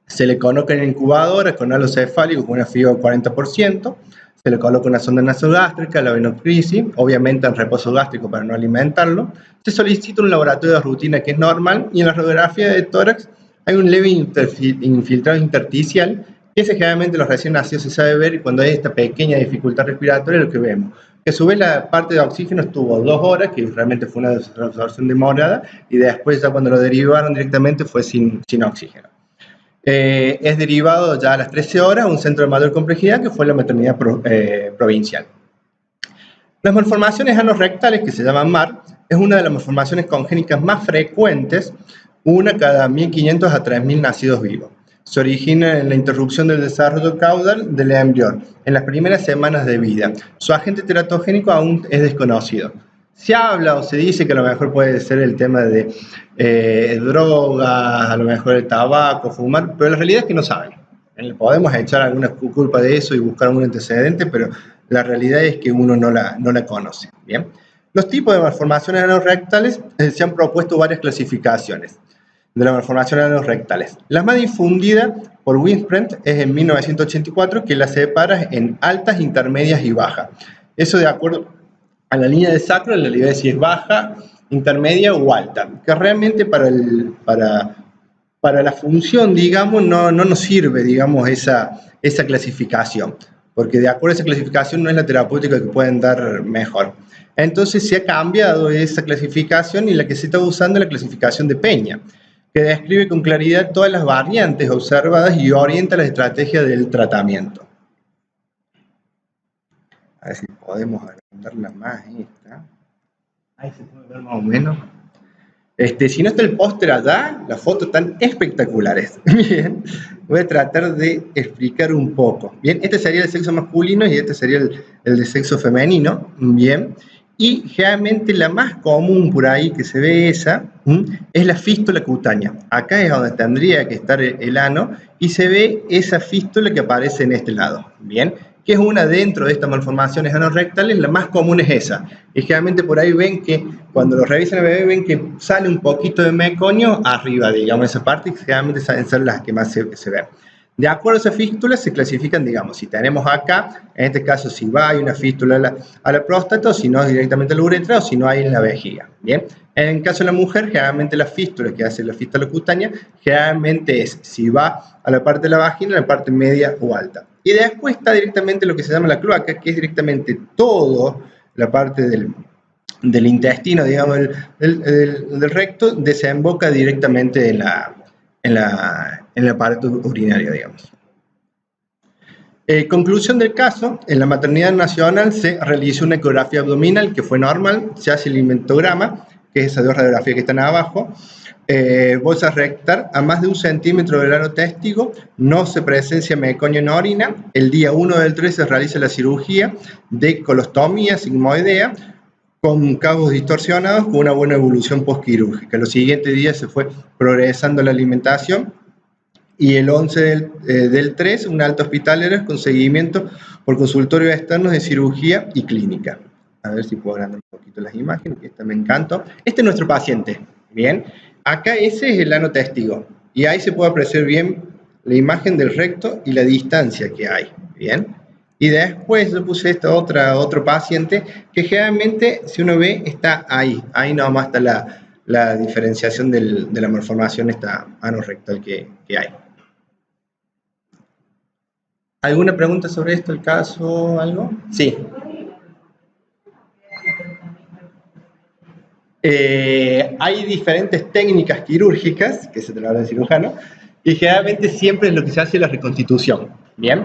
Se le coloca en incubadora con halo cefálico con una fibra del 40%. Se le coloca una sonda nasogástrica, la venocrisis, obviamente en reposo gástrico para no alimentarlo. Se solicita un laboratorio de rutina que es normal, y en la radiografía de tórax hay un leve infiltrado intersticial, que ese generalmente los recién nacidos se sabe ver, y cuando hay esta pequeña dificultad respiratoria lo que vemos. Que a su vez la parte de oxígeno estuvo 2 horas, que realmente fue una absorción demorada, y después ya cuando lo derivaron directamente fue sin oxígeno. Es derivado ya a las 13 horas a un centro de mayor complejidad, que fue la maternidad provincial. Las malformaciones anorrectales, que se llaman MAR, es una de las malformaciones congénitas más frecuentes, una cada 1.500 a 3.000 nacidos vivos. Se origina en la interrupción del desarrollo caudal del embrión en las primeras semanas de vida. Su agente teratogénico aún es desconocido. Se habla o se dice que a lo mejor puede ser el tema de drogas, a lo mejor el tabaco, fumar, pero la realidad es que no saben. Podemos echar alguna culpa de eso y buscar algún antecedente, pero la realidad es que uno no la conoce. Bien. Los tipos de malformaciones anorrectales, se han propuesto varias clasificaciones de las malformaciones anorrectales. La más difundida por Winsprint es en 1984, que la separa en altas, intermedias y bajas. Eso de acuerdo a la línea de sacro, la realidad es si es baja, intermedia o alta, que realmente para la función, digamos, no nos sirve, digamos, esa clasificación, porque de acuerdo a esa clasificación no es la terapéutica que pueden dar mejor. Entonces se ha cambiado esa clasificación, y la que se está usando es la clasificación de Peña, que describe con claridad todas las variantes observadas y orienta las estrategias del tratamiento. A ver si podemos agrandarla más esta. Ahí se puede ver más o menos. Si no está el póster allá, las fotos están espectaculares. Bien, voy a tratar de explicar un poco. Bien, este sería el sexo masculino y este sería el de sexo femenino. Bien, y generalmente la más común por ahí que se ve es la fístula cutánea. Acá es donde tendría que estar el ano, y se ve esa fístula que aparece en este lado. Bien, que es una dentro de estas malformaciones anorrectales, la más común es esa. Y generalmente por ahí ven que cuando lo revisan al bebé ven que sale un poquito de meconio arriba, digamos, esa parte, que generalmente saben ser las que más se ven. De acuerdo a esas fístulas se clasifican, digamos, si tenemos acá, en este caso si va hay una fístula a la próstata, o si no directamente a la uretra, o si no hay en la vejiga. Bien, en el caso de la mujer, generalmente la fístula que hace la fístula cutánea, generalmente es si va a la parte de la vagina, la parte media o alta. Y después está directamente lo que se llama la cloaca, que es directamente todo la parte del intestino, digamos, del recto, desemboca directamente en la pared urinaria, digamos. Conclusión del caso: en la maternidad nacional se realizó una ecografía abdominal que fue normal, se hace el inventograma, que es esas 2 radiografías que están abajo, bolsa rectal a más de 1 centímetro del ano testigo, no se presencia meconio en orina. El día 1 del 3 se realiza la cirugía de colostomía sigmoidea, con cabos distorsionados, con una buena evolución postquirúrgica. Los siguientes días se fue progresando la alimentación, y el 11 del 3, una alta hospitalera con seguimiento por consultorio externos de cirugía y clínica. A ver si puedo agrandar un poquito las imágenes, que esta me encantó. Este es nuestro paciente, bien. Acá ese es el ano testigo, y ahí se puede apreciar bien la imagen del recto y la distancia que hay, bien. Y después yo puse esta otro paciente, que generalmente, si uno ve, está ahí nomás está la diferenciación de la malformación anorrectal que hay. ¿Alguna pregunta sobre esto, el caso, algo? Sí. Hay diferentes técnicas quirúrgicas, que se te lo habla el cirujano, y generalmente siempre es lo que se hace la reconstitución. Bien.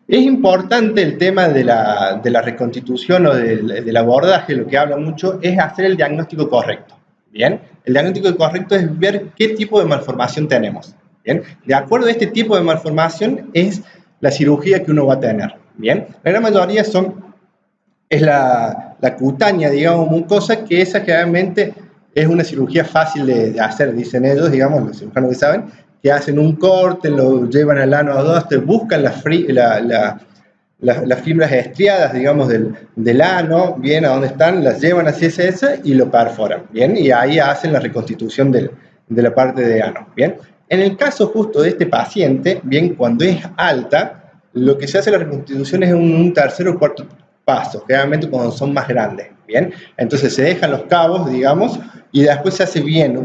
Es importante el tema de la reconstitución o del abordaje, lo que habla mucho, es hacer el diagnóstico correcto. Bien. El diagnóstico correcto es ver qué tipo de malformación tenemos. Bien. De acuerdo a este tipo de malformación es la cirugía que uno va a tener. Bien. La gran mayoría son es la cutánea, digamos, mucosa, que esa generalmente es una cirugía fácil de hacer, dicen ellos, digamos, los cirujanos que saben, que hacen un corte, lo llevan al ano adusto, buscan las fibras estriadas, digamos, del ano, bien, a donde están, las llevan hacia ese y lo perforan, bien, y ahí hacen la reconstitución de la parte de ano, bien. En el caso justo de este paciente, bien, cuando es alta, lo que se hace la reconstitución es un tercer o cuarto paso, generalmente cuando son más grandes, bien. Entonces se dejan los cabos, digamos, y después se hace bien,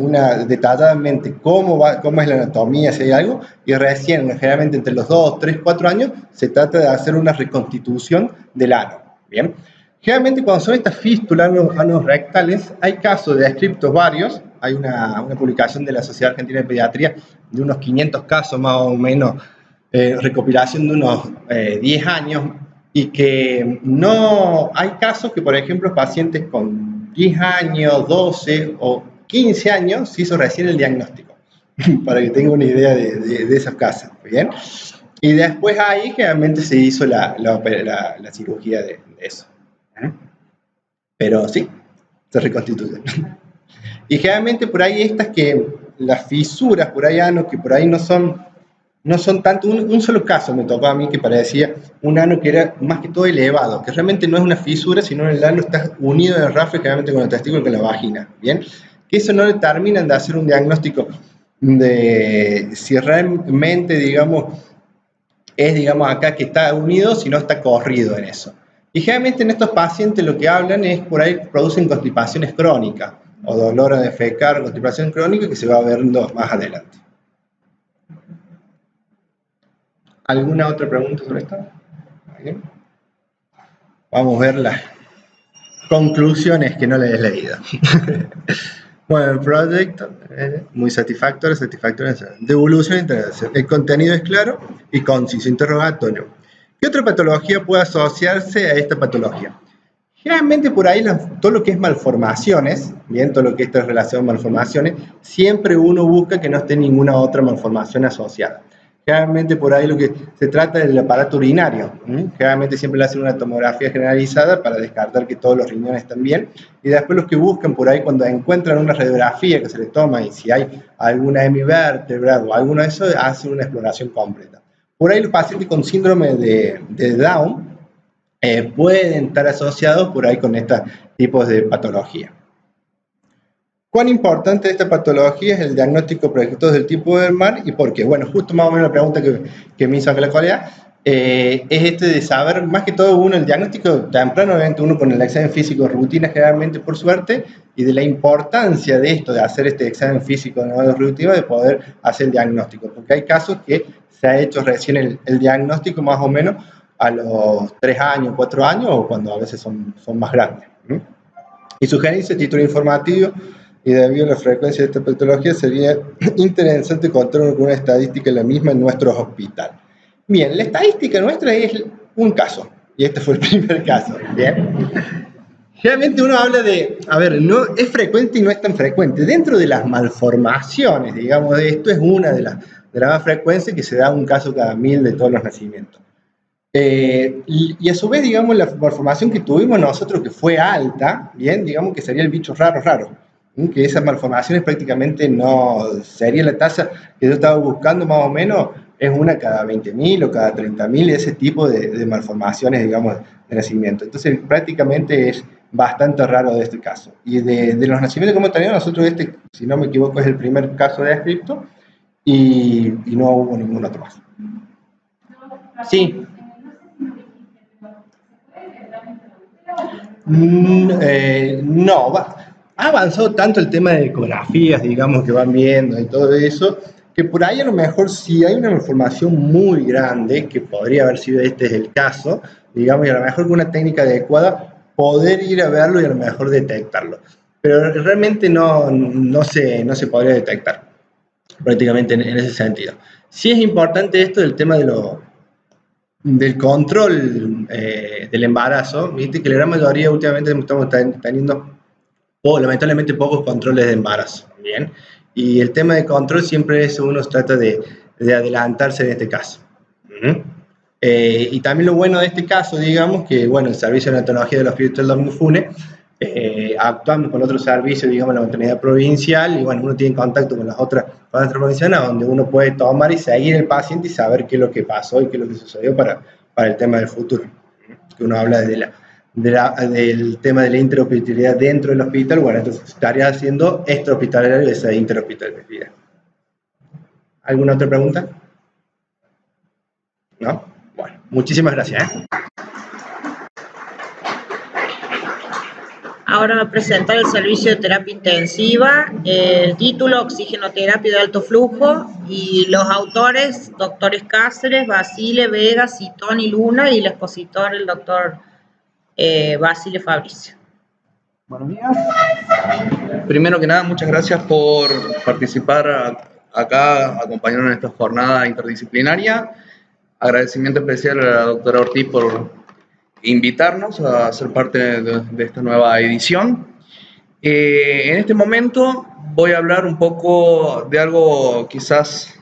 detalladamente cómo es la anatomía, si hay algo, y recién, generalmente entre los 2, 3, 4 años, se trata de hacer una reconstitución del ano, bien. Generalmente cuando son estas fístulas anos rectales, hay casos descritos varios, hay una publicación de la Sociedad Argentina de Pediatría de unos 500 casos más o menos, recopilación de unos 10 años, y que no hay casos que, por ejemplo, pacientes con 10 años, 12 o 15 años se hizo recién el diagnóstico, para que tengan una idea de esos casos, ¿bien? Y después ahí generalmente se hizo la cirugía de eso. Pero sí, se reconstituyen. Y generalmente por ahí las fisuras por ahí ano, que por ahí no son tanto, un solo caso me tocó a mí que parecía un ano que era más que todo elevado, que realmente no es una fisura, sino el ano está unido en el rafle generalmente con el testículo y con la vagina, ¿bien? Que eso no le terminan de hacer un diagnóstico de si realmente, digamos, es, digamos, acá que está unido, si no está corrido en eso. Y generalmente en estos pacientes lo que hablan es por ahí producen constipaciones crónicas, o dolor a defecar, constipación crónica, que se va viendo más adelante. ¿Alguna otra pregunta sobre esto? ¿Alguien? Vamos a ver las conclusiones que no le he leído. Bueno, el proyecto muy satisfactorio, devolución e integración. El contenido es claro y conciso, interrogatorio. ¿Qué otra patología puede asociarse a esta patología? Generalmente por ahí todo lo que es malformaciones, bien, todo lo que está relacionado a malformaciones, siempre uno busca que no esté ninguna otra malformación asociada. Generalmente por ahí lo que se trata es del aparato urinario. Generalmente siempre le hacen una tomografía generalizada para descartar que todos los riñones están bien. Y después los que buscan por ahí cuando encuentran una radiografía que se les toma y si hay alguna hemivértebra o alguno de esos, hacen una exploración completa. Por ahí los pacientes con síndrome de Down pueden estar asociados por ahí con estos tipos de patología. ¿Cuán importante esta patología es el diagnóstico precoz del tipo del MAR y por qué? Bueno, justo más o menos la pregunta que me hizo la colega es de saber, más que todo el diagnóstico temprano, obviamente uno con el examen físico rutina generalmente por suerte, y de la importancia de esto, de hacer este examen físico de manera rutina, de poder hacer el diagnóstico, porque hay casos que se ha hecho recién el diagnóstico más o menos a los 3 años, 4 años, o cuando a veces son más grandes. Y sugerencia, título informativo, y debido a la frecuencia de esta patología sería interesante contar con una estadística la misma en nuestro hospital. Bien, la estadística nuestra es un caso, y este fue el primer caso, ¿bien? Generalmente uno habla de, no es frecuente y no es tan frecuente. Dentro de las malformaciones, digamos, de esto es una de las más frecuentes que se da un caso cada 1000 de todos los nacimientos. Y a su vez, digamos, la malformación que tuvimos nosotros, que fue alta, bien, digamos que sería el bicho raro, que esas malformaciones prácticamente no sería la tasa que yo estaba buscando más o menos, es una cada 20.000 o cada 30.000, ese tipo de malformaciones, digamos, de nacimiento. Entonces prácticamente es bastante raro de este caso. Y de los nacimientos que hemos tenido nosotros, si no me equivoco, es el primer caso descrito y no hubo ningún otro más. Sí. No, ha avanzado tanto el tema de ecografías, digamos, que van viendo y todo eso, que por ahí a lo mejor si hay una malformación muy grande, que podría haber sido es el caso, digamos, y a lo mejor con una técnica adecuada, poder ir a verlo y a lo mejor detectarlo. Pero realmente no se podría detectar, prácticamente en ese sentido. Sí es importante esto del tema del control del embarazo, viste que la gran mayoría últimamente estamos teniendo lamentablemente pocos controles de embarazo, ¿bien? Y el tema de control siempre es uno trata de adelantarse en este caso. Y también lo bueno de este caso, digamos, que bueno, el Servicio de Neonatología del Hospital Domingo Fune, actuamos con otros servicios, digamos, la maternidad provincial, y bueno, uno tiene contacto con las otras provinciales, donde uno puede tomar y seguir el paciente y saber qué es lo que pasó y qué es lo que sucedió para el tema del futuro. Que uno habla del tema de la interoperabilidad dentro del hospital, bueno, entonces estaría haciendo extrahospitalario esa interospitalaridad. ¿Alguna otra pregunta? ¿No? Bueno, muchísimas gracias. Ahora va a presentar el servicio de terapia intensiva, el título Oxigenoterapia de alto flujo, y los autores, doctores Cáceres, Basile, Vega, Citón y Luna, y el expositor, el doctor Basile Fabricio. Buenos días. Primero que nada, muchas gracias por participar acá, acompañarnos en esta jornada interdisciplinaria. Agradecimiento especial a la doctora Ortiz por invitarnos a ser parte de esta nueva edición. En este momento voy a hablar un poco de algo quizás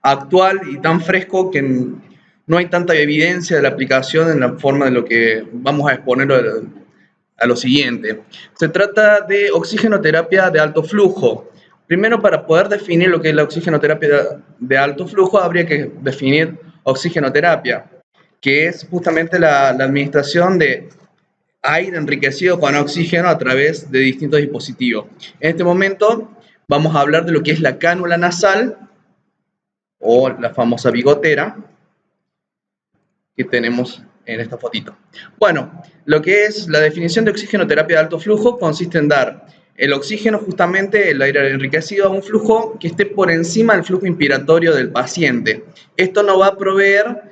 actual y tan fresco que no hay tanta evidencia de la aplicación en la forma de lo que vamos a exponer a lo siguiente. Se trata de oxigenoterapia de alto flujo. Primero, para poder definir lo que es la oxigenoterapia de alto flujo, habría que definir oxigenoterapia, que es justamente la administración de aire enriquecido con oxígeno a través de distintos dispositivos. En este momento vamos a hablar de lo que es la cánula nasal o la famosa bigotera que tenemos en esta fotito. Bueno, lo que es la definición de oxigenoterapia de alto flujo consiste en dar el oxígeno, justamente el aire enriquecido, a un flujo que esté por encima del flujo inspiratorio del paciente. Esto nos va a proveer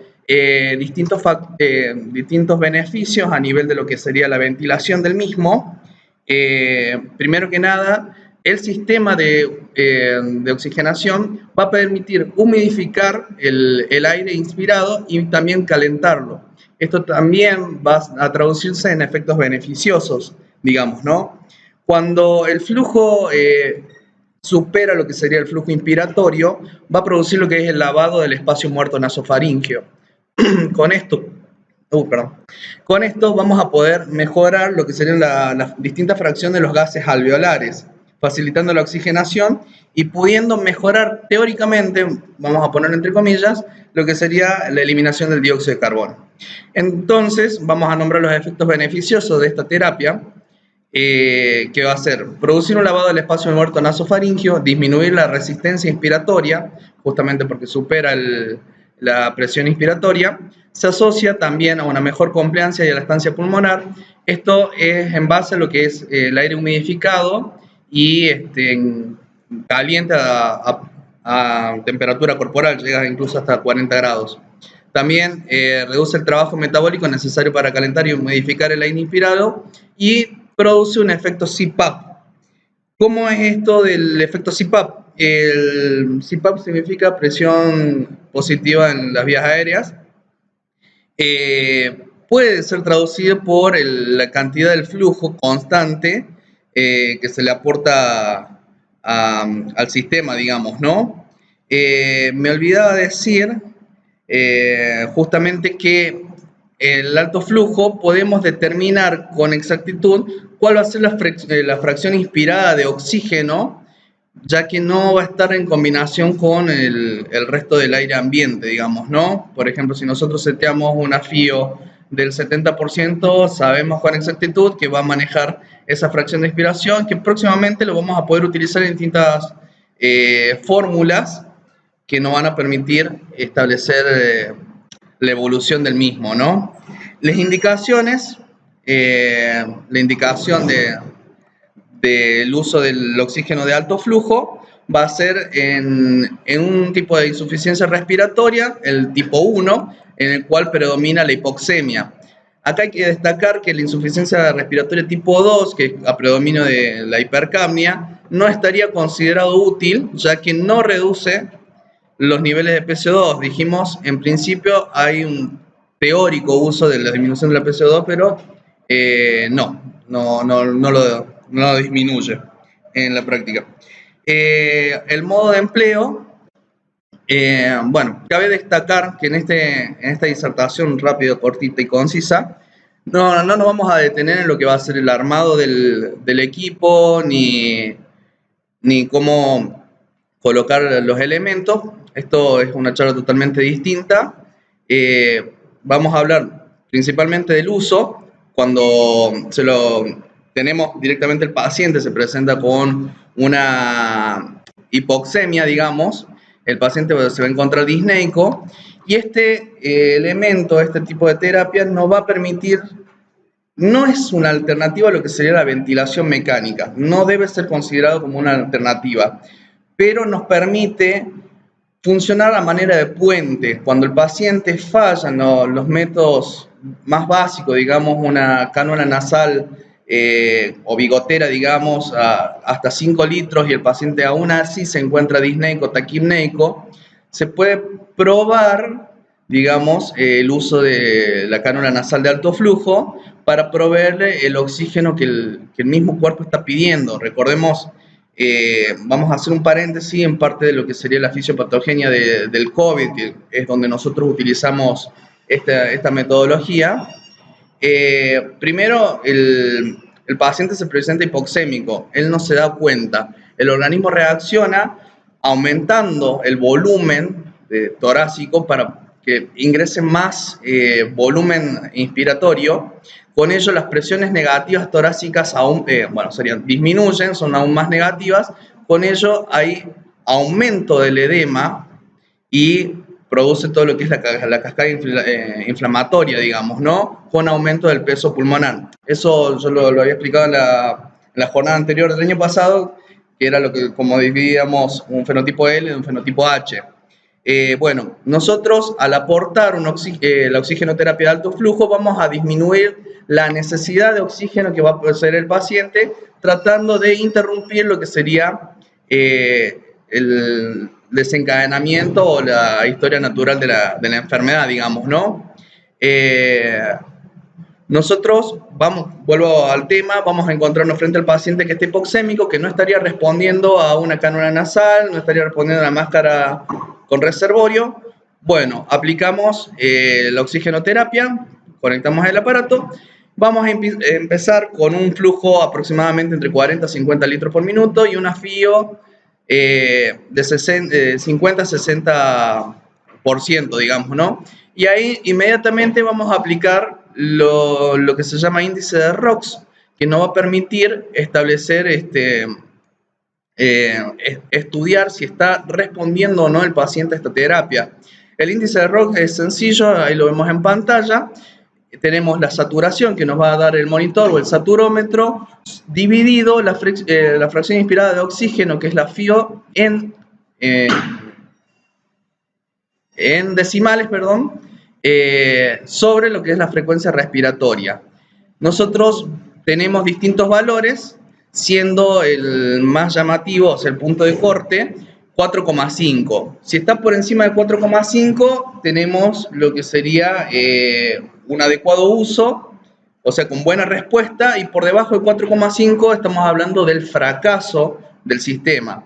distintos beneficios a nivel de lo que sería la ventilación del mismo. Primero que nada, el sistema de oxigenación va a permitir humidificar el aire inspirado y también calentarlo. Esto también va a traducirse en efectos beneficiosos, digamos, ¿no? Cuando el flujo supera lo que sería el flujo inspiratorio, va a producir lo que es el lavado del espacio muerto nasofaríngeo. Con esto vamos a poder mejorar lo que serían las distintas fracciones de los gases alveolares, facilitando la oxigenación y pudiendo mejorar teóricamente, vamos a poner entre comillas, lo que sería la eliminación del dióxido de carbono. Entonces, vamos a nombrar los efectos beneficiosos de esta terapia, que va a ser producir un lavado del espacio muerto nasofaríngeo, disminuir la resistencia inspiratoria, justamente porque supera la presión inspiratoria, se asocia también a una mejor compliancia y a la estancia pulmonar. Esto es en base a lo que es el aire humidificado y caliente a temperatura corporal, llega incluso hasta 40 grados. También reduce el trabajo metabólico necesario para calentar y humidificar el aire inspirado y produce un efecto CPAP. ¿Cómo es esto del efecto CPAP? El CPAP significa presión positiva en las vías aéreas. Puede ser traducido por la cantidad del flujo constante que se le aporta al sistema, digamos, ¿no? Me olvidaba decir justamente que el alto flujo podemos determinar con exactitud cuál va a ser la fracción inspirada de oxígeno, ya que no va a estar en combinación con el resto del aire ambiente, digamos, ¿no? Por ejemplo, si nosotros seteamos un afío del 70%, sabemos con exactitud que va a manejar esa fracción de inspiración, que próximamente lo vamos a poder utilizar en distintas fórmulas que nos van a permitir establecer la evolución del mismo, ¿no? Las indicaciones, la indicación del uso del oxígeno de alto flujo va a ser en un tipo de insuficiencia respiratoria, el tipo 1, en el cual predomina la hipoxemia. Acá hay que destacar que la insuficiencia respiratoria tipo 2, que es a predominio de la hipercapnia, no estaría considerado útil, ya que no reduce los niveles de PCO2. Dijimos, en principio hay un teórico uso de la disminución de la PCO2, pero no lo disminuye en la práctica. El modo de empleo Bueno, cabe destacar que en esta disertación rápida, cortita y concisa, no nos vamos a detener en lo que va a ser el armado del equipo, ni cómo colocar los elementos. Esto es una charla totalmente distinta. Vamos a hablar principalmente del uso. Cuando tenemos directamente el paciente, se presenta con una hipoxemia, digamos, el paciente se va a encontrar disneico, y este elemento, este tipo de terapia nos va a permitir, no es una alternativa a lo que sería la ventilación mecánica, no debe ser considerado como una alternativa, pero nos permite funcionar a manera de puente. Cuando el paciente falla en los métodos más básicos, digamos una cánula nasal o bigotera, digamos, hasta 5 litros, y el paciente aún así se encuentra disneico, taquipneico, se puede probar, digamos, el uso de la cánula nasal de alto flujo para proveerle el oxígeno que el mismo cuerpo está pidiendo. Recordemos, vamos a hacer un paréntesis en parte de lo que sería la fisiopatogenia del COVID, que es donde nosotros utilizamos esta metodología. Primero, el paciente se presenta hipoxémico, él no se da cuenta, el organismo reacciona aumentando el volumen torácico para que ingrese más volumen inspiratorio. Con ello las presiones negativas torácicas disminuyen, son aún más negativas. Con ello hay aumento del edema y produce todo lo que es la cascada inflamatoria, digamos, ¿no? Con aumento del peso pulmonar. Eso yo lo había explicado en la jornada anterior del año pasado, que era lo que, como dividíamos un fenotipo L de un fenotipo H. Bueno, nosotros al aportar la oxigenoterapia de alto flujo vamos a disminuir la necesidad de oxígeno que va a poseer el paciente, tratando de interrumpir lo que sería el desencadenamiento o la historia natural de la enfermedad, digamos, ¿no? Nosotros vuelvo al tema, vamos a encontrarnos frente al paciente que está hipoxémico, que no estaría respondiendo a una cánula nasal, no estaría respondiendo a una máscara con reservorio. Bueno, aplicamos la oxigenoterapia, conectamos el aparato, vamos a empezar con un flujo aproximadamente entre 40 a 50 litros por minuto y una FIO de 50 a 60%, digamos, ¿no? Y ahí inmediatamente vamos a aplicar lo que se llama índice de ROX, que nos va a permitir establecer, estudiar si está respondiendo o no el paciente a esta terapia. El índice de ROX es sencillo, ahí lo vemos en pantalla. Tenemos la saturación que nos va a dar el monitor o el saturómetro, dividido la fracción inspirada de oxígeno, que es la FIO, en decimales, perdón, sobre lo que es la frecuencia respiratoria. Nosotros tenemos distintos valores, siendo el más llamativo, o sea, el punto de corte, 4,5. Si está por encima de 4,5, tenemos lo que sería un adecuado uso, o sea, con buena respuesta, y por debajo de 4,5 estamos hablando del fracaso del sistema.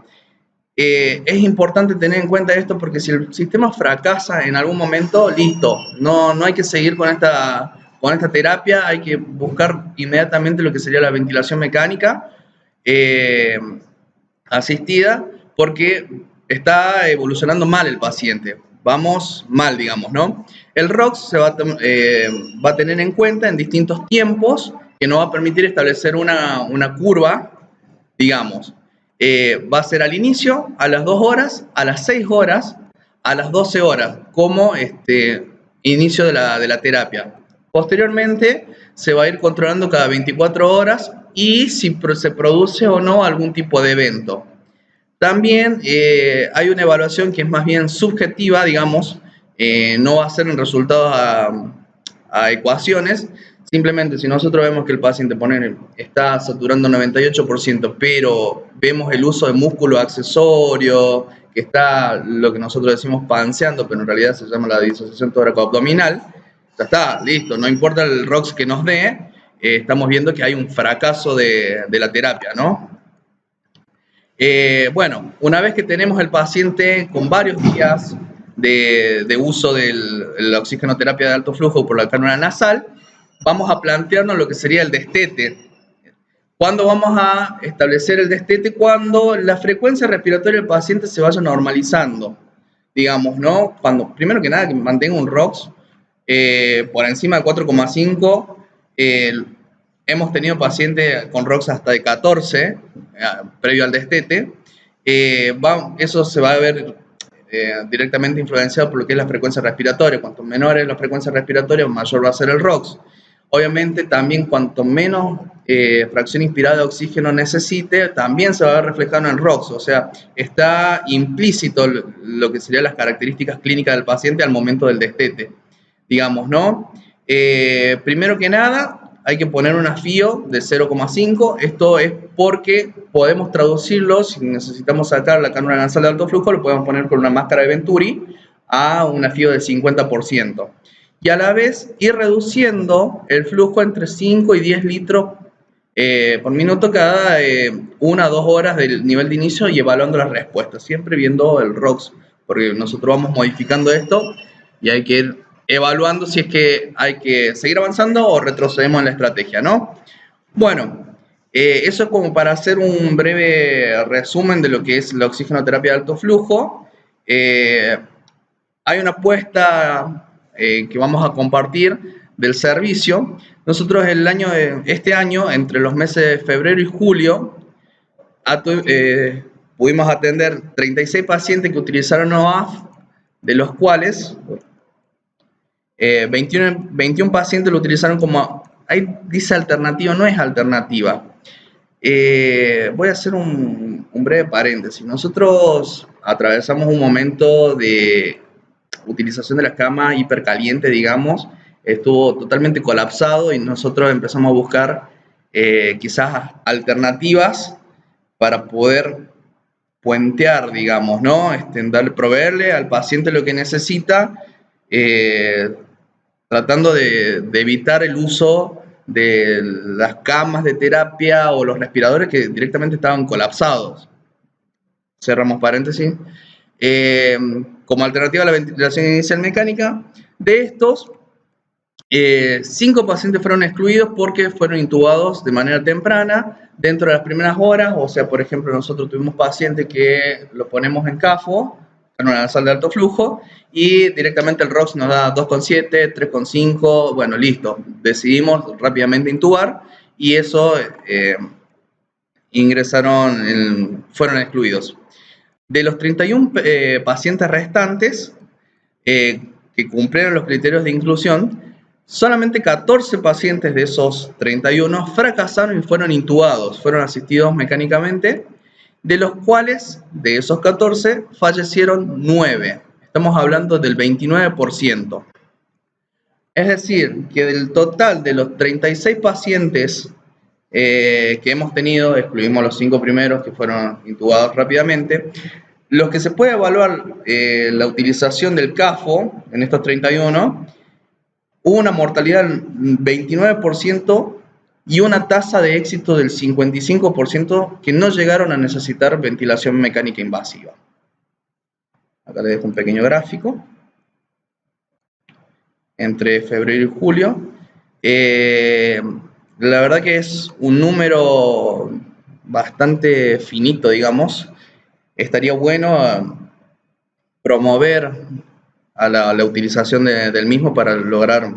Es importante tener en cuenta esto porque si el sistema fracasa en algún momento, listo, no hay que seguir con esta terapia, hay que buscar inmediatamente lo que sería la ventilación mecánica asistida, porque está evolucionando mal el paciente. Vamos mal, digamos, ¿no? El ROX se va a tener en cuenta en distintos tiempos que nos va a permitir establecer una curva, digamos. Va a ser al inicio, a las 2 horas, a las 6 horas, a las 12 horas, como inicio de la terapia. Posteriormente, se va a ir controlando cada 24 horas y si se produce o no algún tipo de evento. También hay una evaluación que es más bien subjetiva, digamos, no va a ser en resultados a ecuaciones. Simplemente si nosotros vemos que el paciente está saturando 98%, pero vemos el uso de músculo accesorio, que está lo que nosotros decimos panseando, pero en realidad se llama la disociación tóraco-abdominal, ya está, listo, no importa el ROX que nos dé, estamos viendo que hay un fracaso de la terapia, ¿no? Bueno, una vez que tenemos el paciente con varios días de uso de la oxigenoterapia de alto flujo por la cánula nasal, vamos a plantearnos lo que sería el destete. ¿Cuándo vamos a establecer el destete? Cuando la frecuencia respiratoria del paciente se vaya normalizando, digamos, ¿no? Cuando, primero que nada, que mantenga un ROX por encima de 4,5. Hemos tenido pacientes con ROX hasta de 14, previo al destete. Eso se va a ver directamente influenciado por lo que es la frecuencia respiratoria. Cuanto menor es la frecuencia respiratoria, mayor va a ser el ROX. Obviamente, también cuanto menos fracción inspirada de oxígeno necesite, también se va a ver reflejado en el ROX. O sea, está implícito lo que serían las características clínicas del paciente al momento del destete, digamos, ¿no? Primero que nada, hay que poner un afío de 0,5. Esto es porque podemos traducirlo, si necesitamos sacar la cánula nasal de alto flujo, lo podemos poner con una máscara de Venturi a un afío del 50%. Y a la vez ir reduciendo el flujo entre 5 y 10 litros por minuto cada 1 a 2 horas del nivel de inicio y evaluando las respuestas, siempre viendo el ROX, porque nosotros vamos modificando esto y hay que ir evaluando si es que hay que seguir avanzando o retrocedemos en la estrategia, ¿no? Bueno, eso es como para hacer un breve resumen de lo que es la oxigenoterapia de alto flujo. Hay una apuesta que vamos a compartir del servicio. Nosotros este año, entre los meses de febrero y julio, pudimos atender 36 pacientes que utilizaron OAF, de los cuales 21 pacientes lo utilizaron como, ahí dice alternativa, no es alternativa. Voy a hacer un breve paréntesis. Nosotros atravesamos un momento de utilización de la cama hipercaliente, digamos, estuvo totalmente colapsado y nosotros empezamos a buscar quizás alternativas para poder puentear, digamos, ¿no? Proveerle al paciente lo que necesita, tratando de evitar el uso de las camas de terapia o los respiradores que directamente estaban colapsados. Cerramos paréntesis. Como alternativa a la ventilación inicial mecánica, de estos, 5 pacientes fueron excluidos porque fueron intubados de manera temprana dentro de las primeras horas. O sea, por ejemplo, nosotros tuvimos pacientes que lo ponemos en CAFO, cánula nasal de alto flujo, y directamente el ROX nos da 2,7, 3,5, bueno, listo. Decidimos rápidamente intubar y eso fueron excluidos. De los 31 pacientes restantes que cumplieron los criterios de inclusión, solamente 14 pacientes de esos 31 fracasaron y fueron intubados, fueron asistidos mecánicamente, de los cuales, de esos 14, fallecieron 9. Estamos hablando del 29%. Es decir, que del total de los 36 pacientes que hemos tenido, excluimos los 5 primeros que fueron intubados rápidamente, los que se puede evaluar la utilización del CAFO en estos 31, hubo una mortalidad del 29% y una tasa de éxito del 55% que no llegaron a necesitar ventilación mecánica invasiva. Acá les dejo un pequeño gráfico. Entre febrero y julio. La verdad que es un número bastante finito, digamos. Estaría bueno promover a la utilización del mismo para lograr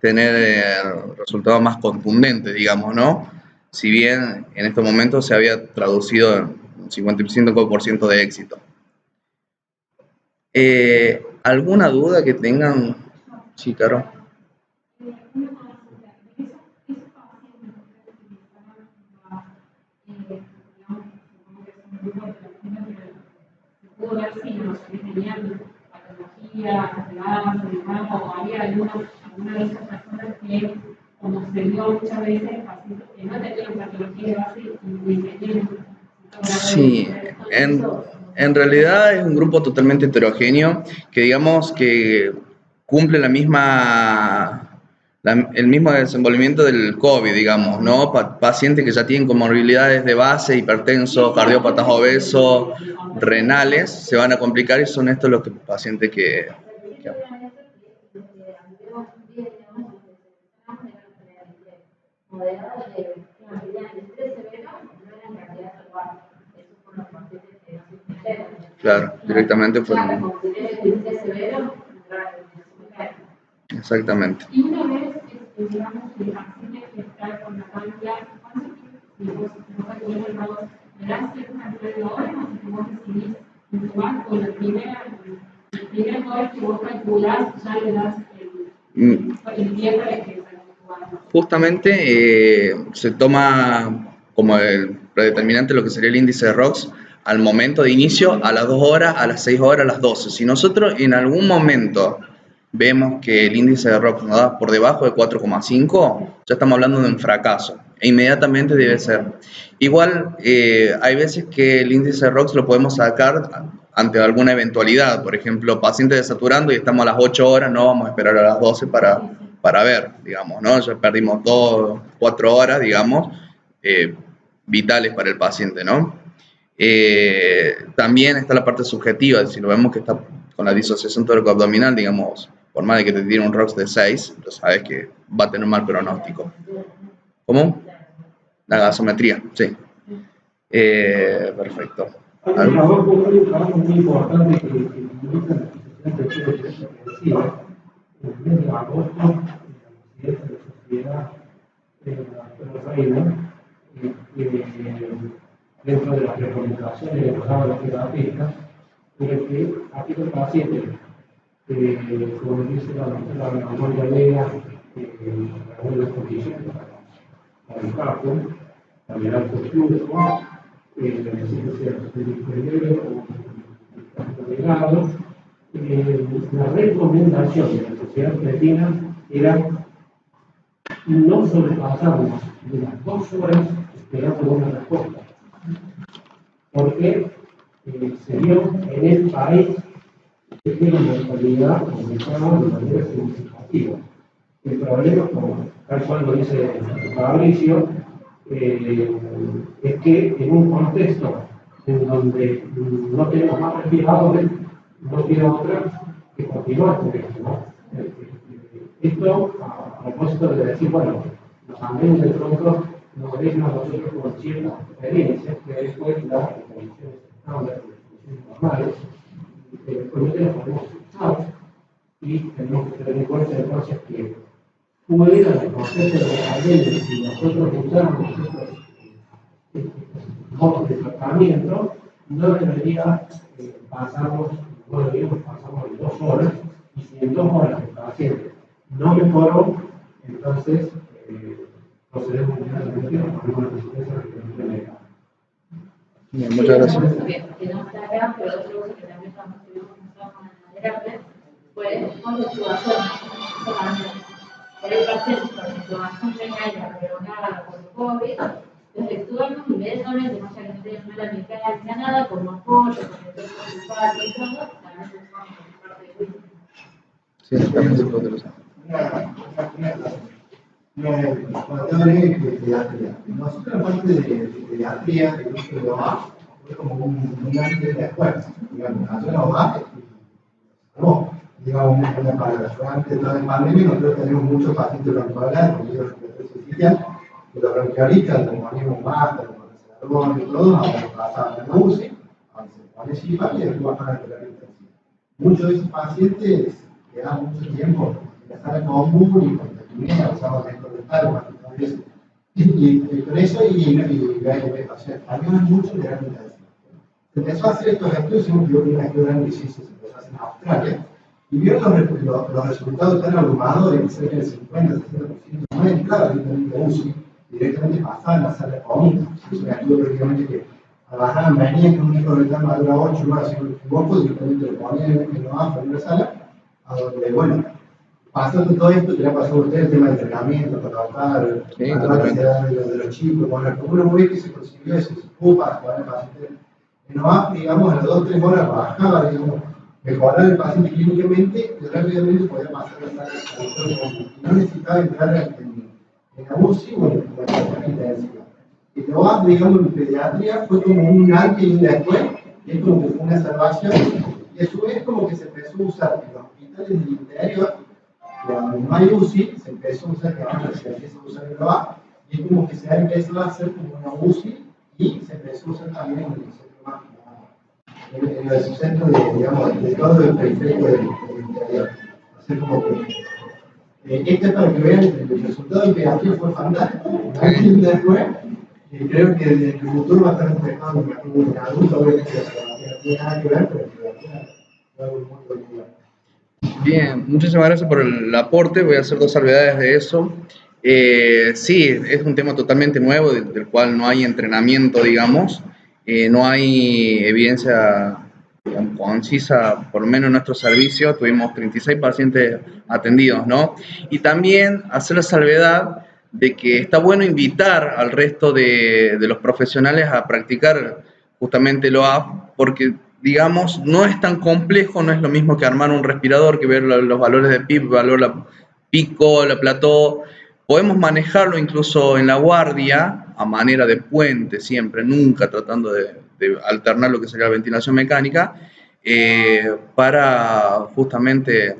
tener resultados más contundentes, digamos, ¿no? Si bien en estos momentos se había traducido en un 55% de éxito. ¿Alguna duda que tengan? Sí, claro. Pudo ver si los que tenían patología, o había alguna de esas personas que, como se dio muchas veces, pacientes que no tenían patología de base y tenían. Sí, en realidad es un grupo totalmente heterogéneo que, digamos, que cumple la misma el mismo desenvolvimiento del COVID, digamos, ¿no? Pacientes que ya tienen comorbilidades de base, hipertensos, cardiópatas obesos, renales, se van a complicar y son estos los pacientes que claro, directamente fue exactamente. Y una vez, digamos, que el paciente que está con la cánula, si vos calculas el valor, le das cierta cantidad de horas, o si vos decidís intubar con la primera hora que vos calculás, ya le das el tiempo de que justamente se toma como el predeterminante lo que sería el índice de ROX al momento de inicio, a las 2 horas, a las 6 horas, a las 12. Si nosotros en algún momento vemos que el índice de ROX nos da por debajo de 4,5, ya estamos hablando de un fracaso. E inmediatamente debe ser. Igual, hay veces que el índice de ROX lo podemos sacar ante alguna eventualidad. Por ejemplo, paciente desaturando y estamos a las 8 horas, no vamos a esperar a las 12 para ver, digamos, ¿no? Ya perdimos 4 horas, digamos, vitales para el paciente, ¿no? También está la parte subjetiva, si lo vemos que está con la disociación tóraco-abdominal, digamos, por más de que te tire un ROX de 6, tú sabes que va a tener mal pronóstico. ¿Cómo? La gasometría, sí. Perfecto. Hay un trabajo muy importante que indica la necesidad de decía, en el mes de agosto, en la presidencia de la Sociedad de la Reina, dentro de las recomendaciones que nos daban los terapeutas, era que aquellos pacientes, como dice la memoria Vega, en las condiciones para el cálculo, para el alto flujo, la necesidad de disponer o delgado, la recomendación de la Sociedad Argentina era no sobrepasarnos de las 2 horas esperando una respuesta, porque se vio en el país que la mortalidad aumentaba de manera significativa. El problema, como tal cual lo dice Fabricio, es que en un contexto en donde no tenemos más respiradores, no queda otra que continuar con esto, ¿no? Esto, a propósito de decir, bueno, los pandemias de pronto nos dejan a nosotros con ciertas experiencias, que después las condiciones estándar, las condiciones normales, después las podemos usar y tenemos que tener en cuenta entonces que fuera del proceso de pandemia, si nosotros usamos estos modos de tratamiento, no debería pasarnos, no deberíamos pasarnos de 2 horas, y si en 2 horas el paciente no mejoró, entonces procedemos inmediatamente a una resistencia respiratoria. Bien, muchas gracias. Que no está acá, pero otro uso que también estamos en la terapia fue con extubación. Por el paciente con extubación renal reorganada por COVID, los extubamos inmediatamente, más allá que no tengan mala mecánica, nada, con apoyo, con el peso ocupado y todo, también se usamos en parte de juicio. Sí, también se puede utilizar. Nosotros en la parte de pediatría, el uso de OMA, fue como un antes de la escuela. Digamos, nació la OMA y no, digamos, una palabra. Antes de la pandemia, nosotros tenemos muchos pacientes bronquiales, con ellos que los bronquialistas, los poníamos máscara, los condensadores y todo, ahora lo pasaban en la UCI, ahora se pone CIPA y después bajan a la terapia intensiva. Muchos de esos pacientes quedan mucho tiempo en la sala común y con la usamos dentro del tal, y con eso o sea, cambiamos mucho de gran intensidad. Se empezó a hacer estos estudios, hicimos una gran se empezó a hacer en Australia, y vieron los resultados tan abrumadores, que cerca del 50-60% no entraba directamente a UCI, directamente pasaban a la sala común. Es un estudio prácticamente que trabajaban, venían con un microretano a 8 horas, si no me equivoco, directamente lo ponían en los AFA en la sala, a donde, bueno, pasando todo esto, que le ha pasado a usted el tema del entrenamiento, para tratar de los chicos, bueno, como una mujer que se consiguió eso, se ocupa, para el paciente en OAP, digamos, a las 2 o 3 horas bajaba, digamos, mejorar el paciente clínicamente y rápidamente poder pasar a la sala. No necesitaba entrar en la UCI o en la terapia intensiva. Y luego, digamos, en pediatría fue como un antes y un después, y es como que fue una salvación, y a su vez como que se empezó a usar en los hospitales del interior, cuando no hay UCI, se empezó a usar, que ahora se empieza a usar en el OA, y es como que se ha empezado a hacer como una UCI, y se empezó a usar también en el centro mágico. En el centro de, digamos, de todo el periférico del interior. Hacer como que este para que vean el resultado de pediatría fue fantástico. Antes y después, creo que en el futuro va a estar empezando en adultos, obviamente no tiene nada que ver, pero en pediatría fue algo muy bueno. Bien, muchísimas gracias por el aporte. Voy a hacer dos salvedades de eso. Sí, es un tema totalmente nuevo del cual no hay entrenamiento, digamos. No hay evidencia, digamos, concisa, por lo menos en nuestro servicio. Tuvimos 36 pacientes atendidos, ¿no? Y también hacer la salvedad de que está bueno invitar al resto de los profesionales a practicar justamente el OAF, porque digamos, no es tan complejo, no es lo mismo que armar un respirador, que ver los valores de PIB, valor pico, la plató. Podemos manejarlo incluso en la guardia, a manera de puente siempre, nunca tratando de alternar lo que sería la ventilación mecánica, para justamente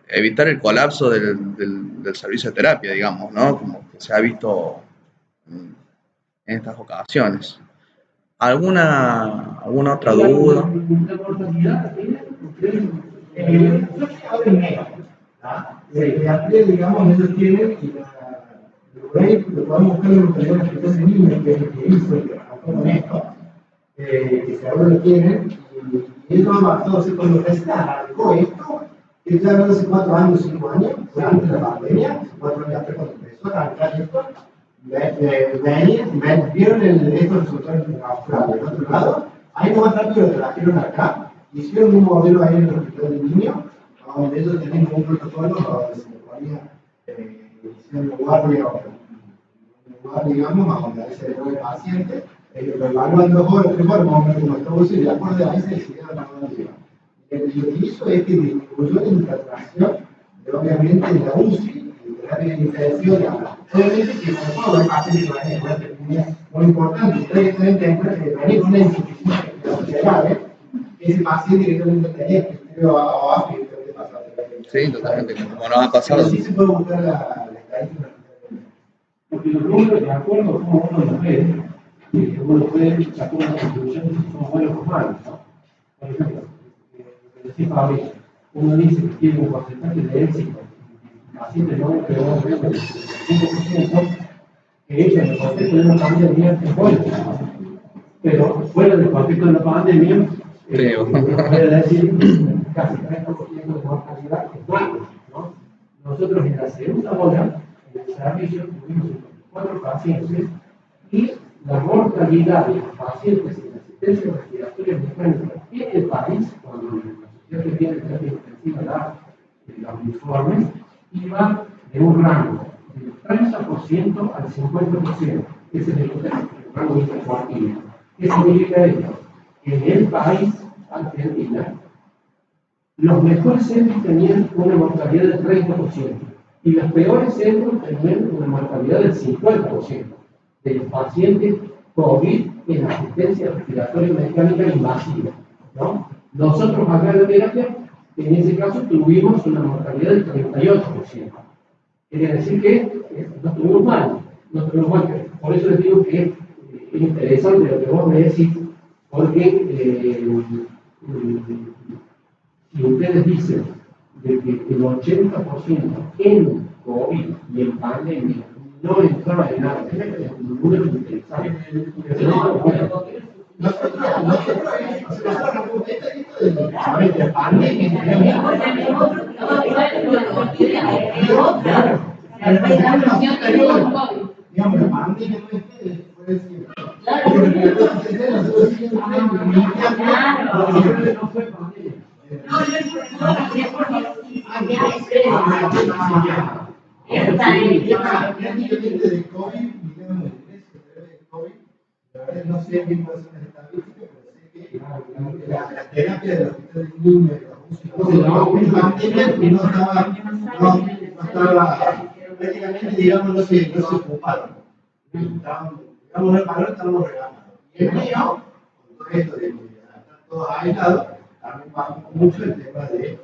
evitar el colapso del servicio de terapia, digamos, ¿no? Como que se ha visto en estas ocasiones. ¿Alguna otra duda? La mortalidad digamos, ellos tienen, y por ahí lo podemos buscar en los problemas que son de niños, que es el que hizo, el que trabajó con esto, que se ahora lo tienen, y ellos han bajado, cuando recién arrancó esto, que ya hablando hace 4 años, 5 años, fue antes de la pandemia, 4 años atrás cuando empezó a arrancar esto, vieron estos resultados en Australia, del otro lado, ahí no más rápido lo trajeron acá, hicieron un modelo ahí en el hospital de niños, donde ellos tenían un protocolo donde se le ponía, hicieron un guardia, digamos, a donde ahí se le pone el paciente, lo evalúan 2 horas, 3 horas, más o menos como está UCI, y de acuerdo de ahí se decidieron la normativa. Lo que hizo es que disminuyó la interacción, obviamente, de la UCI, terapia intensiva de hablar. Obviamente que como todo hay pacientes que van a una terapia muy importante, ustedes deben tener una insuficiencia respiratoria grave, ese paciente que también tenía que estar abajo y que pasar. Sí, totalmente, como nos ha pasado. Pero sí se puede buscar la estadística. Porque los números, de acuerdo a cómo uno los ve, uno puede sacar una conclusión si son buenos o malos, ¿no? Por ejemplo, decía Fabricio, uno dice que tiene un porcentaje de éxito, pacientes no, pero no creo que el 5%, que ella en el contexto de una pandemia es bueno. Pero fuera del contexto de la pandemia, puede decir casi 30% de mortalidad es malo, ¿no? Nosotros en la segunda ola, en el servicio, tuvimos 54 pacientes y la mortalidad de los pacientes en asistencia respiratoria mecánica en el país, cuando la sociedad que tiene terapia intensiva da los informes, iba de un rango del 30% al 50%. Ese es el rango intercuartilo. ¿Qué significa esto? Que en el país, Argentina, los mejores centros tenían una mortalidad del 30% y los peores centros tenían una mortalidad del 50% de los pacientes COVID en asistencia respiratoria mecánica invasiva, ¿no? Nosotros acá en la terapia, en ese caso, tuvimos una mortalidad del 38%. Quiere decir que no estuvimos mal, por eso les digo que es interesante lo que vos me decís, porque si ustedes dicen de que el 80% en COVID y en pandemia no entraba en nada, es un número interesante. Digamos, la pandemia no es que puede decir. No sé bien cuáles son las estadísticas, pero sé que la terapia terapia del hospital de niños, entonces llevaba un pandemia que no estaba prácticamente, digamos, no se ocuparon. Estaban, digamos, en el valor estábamos regalando. Y el mío, con todo esto de estar todos aislados, también bajó mucho el tema de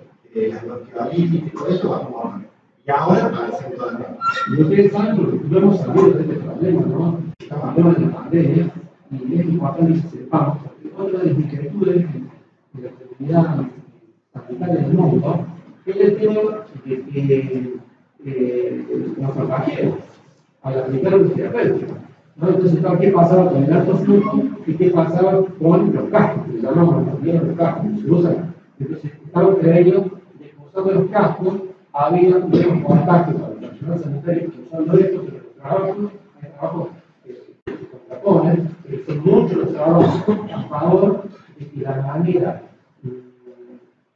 la bronquiolitis y todo eso, vamos. Y ahora parecen todavía. Y ustedes saben, porque no hemos salido de este problema, ¿no? Estamos hablando de la pandemia, y es importante que sepamos, porque otra de las inquietudes de la comunidad sanitaria del mundo es el tema de que nos contagiamos al aplicar los terapéuticos, ¿no? Entonces, ¿qué pasaba con el alto flujo y qué pasaba con los cascos? Que llamamos también los cascos, se usan. Entonces, estaba entre ellos, usando los cascos, había un contacto con el personal sanitario que usando esto, pero los trabajos, hay trabajos que contraponen, son muchos los trabajos a favor de que la manera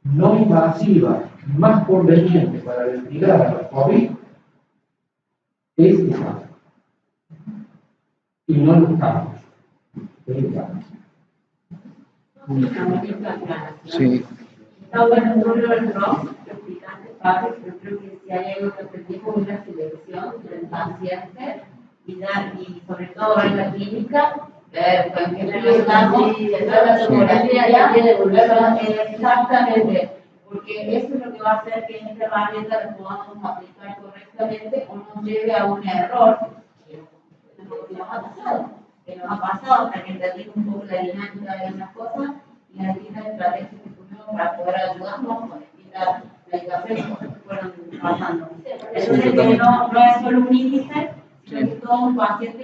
no invasiva más conveniente para ventilar a los COVID es esa. Y no los campos. Sí. Está bueno todo lo del ROS, lo explicaste, Pablo, pero creo que si hay algo que aprendimos es la selección del paciente y sobre todo en la clínica, con qué estamos, la tomografía y devolverla exactamente, porque eso es lo que va a hacer que esta herramienta la podamos aplicar correctamente o no lleve a un error, que nos ha pasado, hasta que entendimos un poco la dinámica de esas cosas y las distintas estrategias que tuvimos para poder ayudarnos con distintas medicaciones que fueron pasando. Entonces, que no es solo un índice, sino que es todo un paciente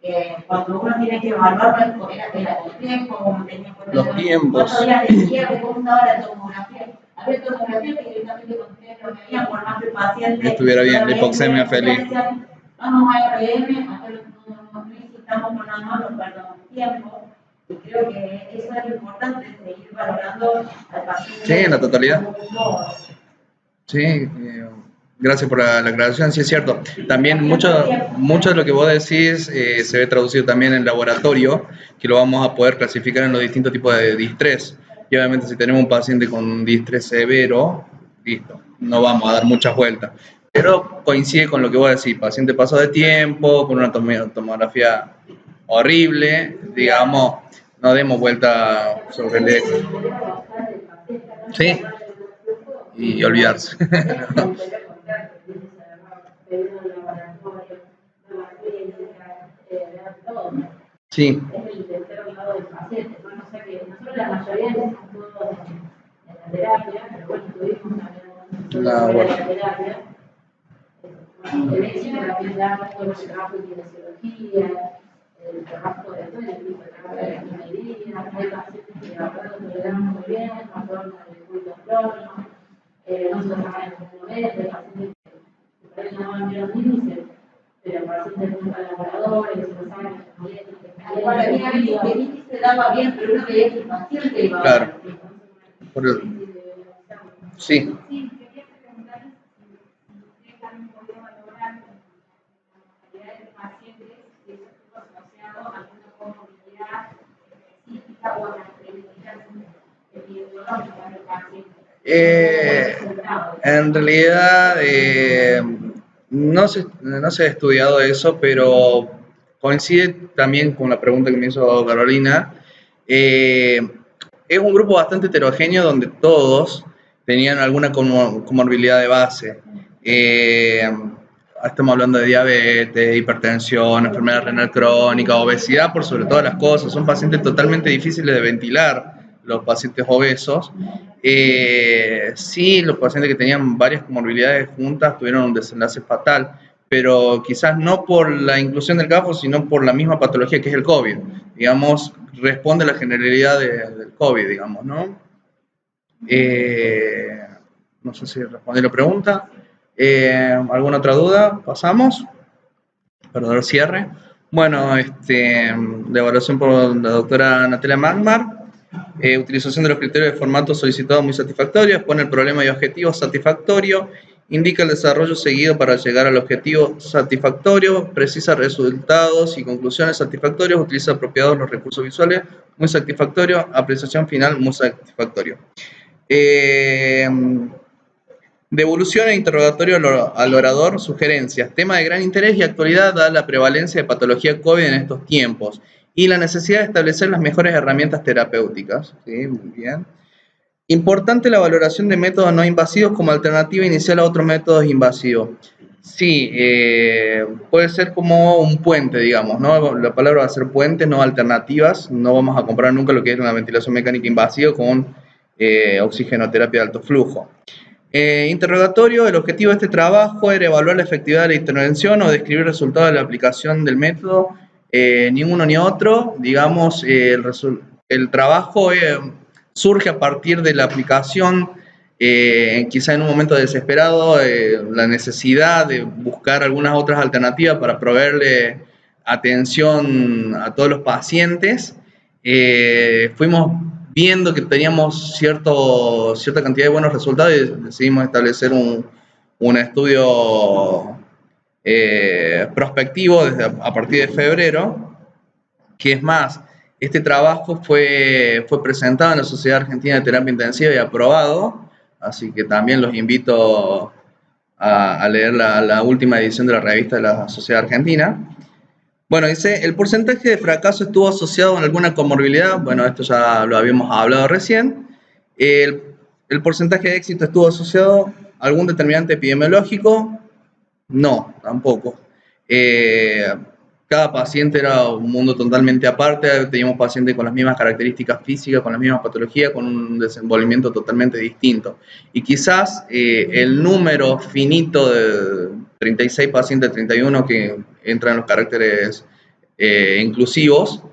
que cuando uno tiene que evaluarlo, era complejo, como tenía los tiempos. ¿Cuántos días de cierre? ¿Cómo estaba la tomografía? Había tomografía que directamente con ustedes lo veían por más que el paciente estuviera bien, la hipoxemia feliz. Vamos a RM, no necesitamos con la mano, perdón, tiempo. Y creo que eso es importante, seguir valorando al paciente. Sí, en la totalidad. Sí, gracias por la aclaración, sí es cierto. También mucho de lo que vos decís se ve traducido también en laboratorio, que lo vamos a poder clasificar en los distintos tipos de distrés. Y obviamente si tenemos un paciente con un distrés severo, listo, no vamos a dar muchas vueltas. Pero coincide con lo que vos decís, paciente pasó de tiempo, con una tomografía horrible, digamos, no demos vuelta sobre el eje. Sí, y olvidarse. Sí. La mayoría de nosotros en la terapia, pero bueno, tuvimos La terapia. El hecho de aprender todo el trabajo de kinesiología, el trabajo de todo el equipo de trabajo de ingeniería, hay pacientes que ahora lo toleran muy bien, más forma de culto crónico, no se lo sacan en el momento, hay pacientes que por ahí no van bien los índices, pero pacientes muy colaboradores, se lo sacan en el momento. Bueno, el índice daba bien, pero uno veía que el paciente iba claro. Por el... Sí. En realidad no se ha estudiado eso, pero coincide también con la pregunta que me hizo Carolina. Es un grupo bastante heterogéneo donde todos tenían alguna comorbilidad de base. Estamos hablando de diabetes, hipertensión, enfermedad renal crónica, obesidad, por sobre todas las cosas. Son pacientes totalmente difíciles de ventilar, los pacientes obesos. Sí, los pacientes que tenían varias comorbilidades juntas tuvieron un desenlace fatal, pero quizás no por la inclusión del CAFO, sino por la misma patología que es el COVID. Digamos, responde a la generalidad del COVID, digamos, ¿no? No sé si respondí la pregunta. ¿Alguna otra duda? ¿Pasamos? Para dar cierre. Bueno, la evaluación por la doctora Natalia Magmar. Utilización de los criterios de formato solicitado muy satisfactorio, expone el problema y objetivo satisfactorio indica el desarrollo seguido para llegar al objetivo satisfactorio, precisa resultados y conclusiones satisfactorios, utiliza apropiados los recursos visuales, muy satisfactorio, apreciación final, muy satisfactorio. Devolución e interrogatorio al orador, sugerencias, tema de gran interés y actualidad dada la prevalencia de patología COVID en estos tiempos y la necesidad de establecer las mejores herramientas terapéuticas. Sí, muy bien. Importante la valoración de métodos no invasivos como alternativa inicial a otros métodos invasivos. Sí, puede ser como un puente, digamos, ¿no? La palabra va a ser puente, no alternativas. No vamos a comparar nunca lo que es una ventilación mecánica invasiva con oxigenoterapia de alto flujo. Interrogatorio, el objetivo de este trabajo era evaluar la efectividad de la intervención o describir resultados de la aplicación del método. Ni uno ni otro, digamos, el trabajo surge a partir de la aplicación, quizá en un momento desesperado, la necesidad de buscar algunas otras alternativas para proveerle atención a todos los pacientes. Fuimos viendo que teníamos cierta cantidad de buenos resultados y decidimos establecer un estudio prospectivo a partir de febrero, que es más, este trabajo fue presentado en la Sociedad Argentina de Terapia Intensiva y aprobado, así que también los invito a leer la última edición de la revista de la Sociedad Argentina. Bueno, dice, el porcentaje de fracaso estuvo asociado con alguna comorbilidad, bueno, esto ya lo habíamos hablado recién. El porcentaje de éxito estuvo asociado a algún determinante epidemiológico, no, tampoco. Cada paciente era un mundo totalmente aparte, teníamos pacientes con las mismas características físicas, con las mismas patologías, con un desenvolvimiento totalmente distinto. Y quizás el número finito de 36 pacientes, 31 que entran en los caracteres inclusivos,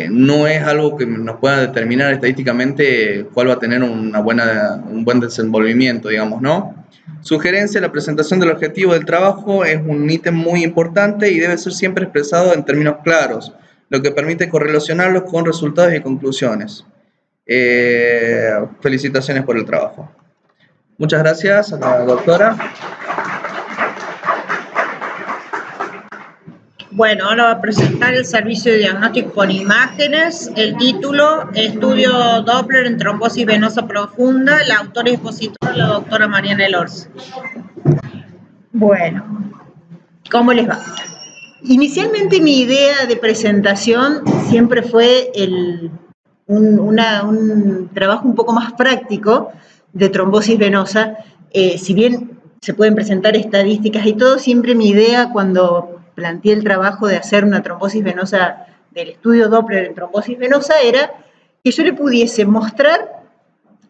no es algo que nos pueda determinar estadísticamente cuál va a tener un buen desenvolvimiento, digamos, ¿no? Sugerencia, la presentación del objetivo del trabajo es un ítem muy importante y debe ser siempre expresado en términos claros, lo que permite correlacionarlos con resultados y conclusiones. Felicitaciones por el trabajo. Muchas gracias a la doctora. Bueno, ahora va a presentar el servicio de diagnóstico con imágenes, el título, estudio Doppler en trombosis venosa profunda, la autora y expositora, la doctora Mariana Elorza. Bueno, ¿cómo les va? Inicialmente mi idea de presentación siempre fue un trabajo un poco más práctico de trombosis venosa. Si bien se pueden presentar estadísticas y todo, siempre mi idea cuando planteé el trabajo de hacer una trombosis venosa, del estudio Doppler en trombosis venosa, era que yo le pudiese mostrar,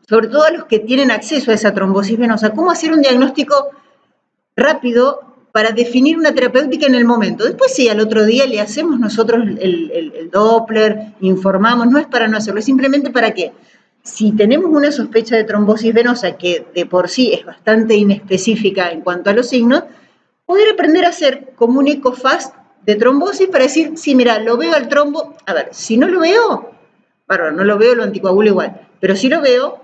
sobre todo a los que tienen acceso a esa trombosis venosa, cómo hacer un diagnóstico rápido para definir una terapéutica en el momento. Después sí, al otro día le hacemos nosotros el Doppler, informamos, no es para no hacerlo, es simplemente para que, si tenemos una sospecha de trombosis venosa que de por sí es bastante inespecífica en cuanto a los signos, poder aprender a hacer como un ecofast de trombosis para decir, sí, mira, lo veo al trombo, a ver, si no lo veo, bárbaro, no lo veo, lo anticoagulo igual, pero si lo veo,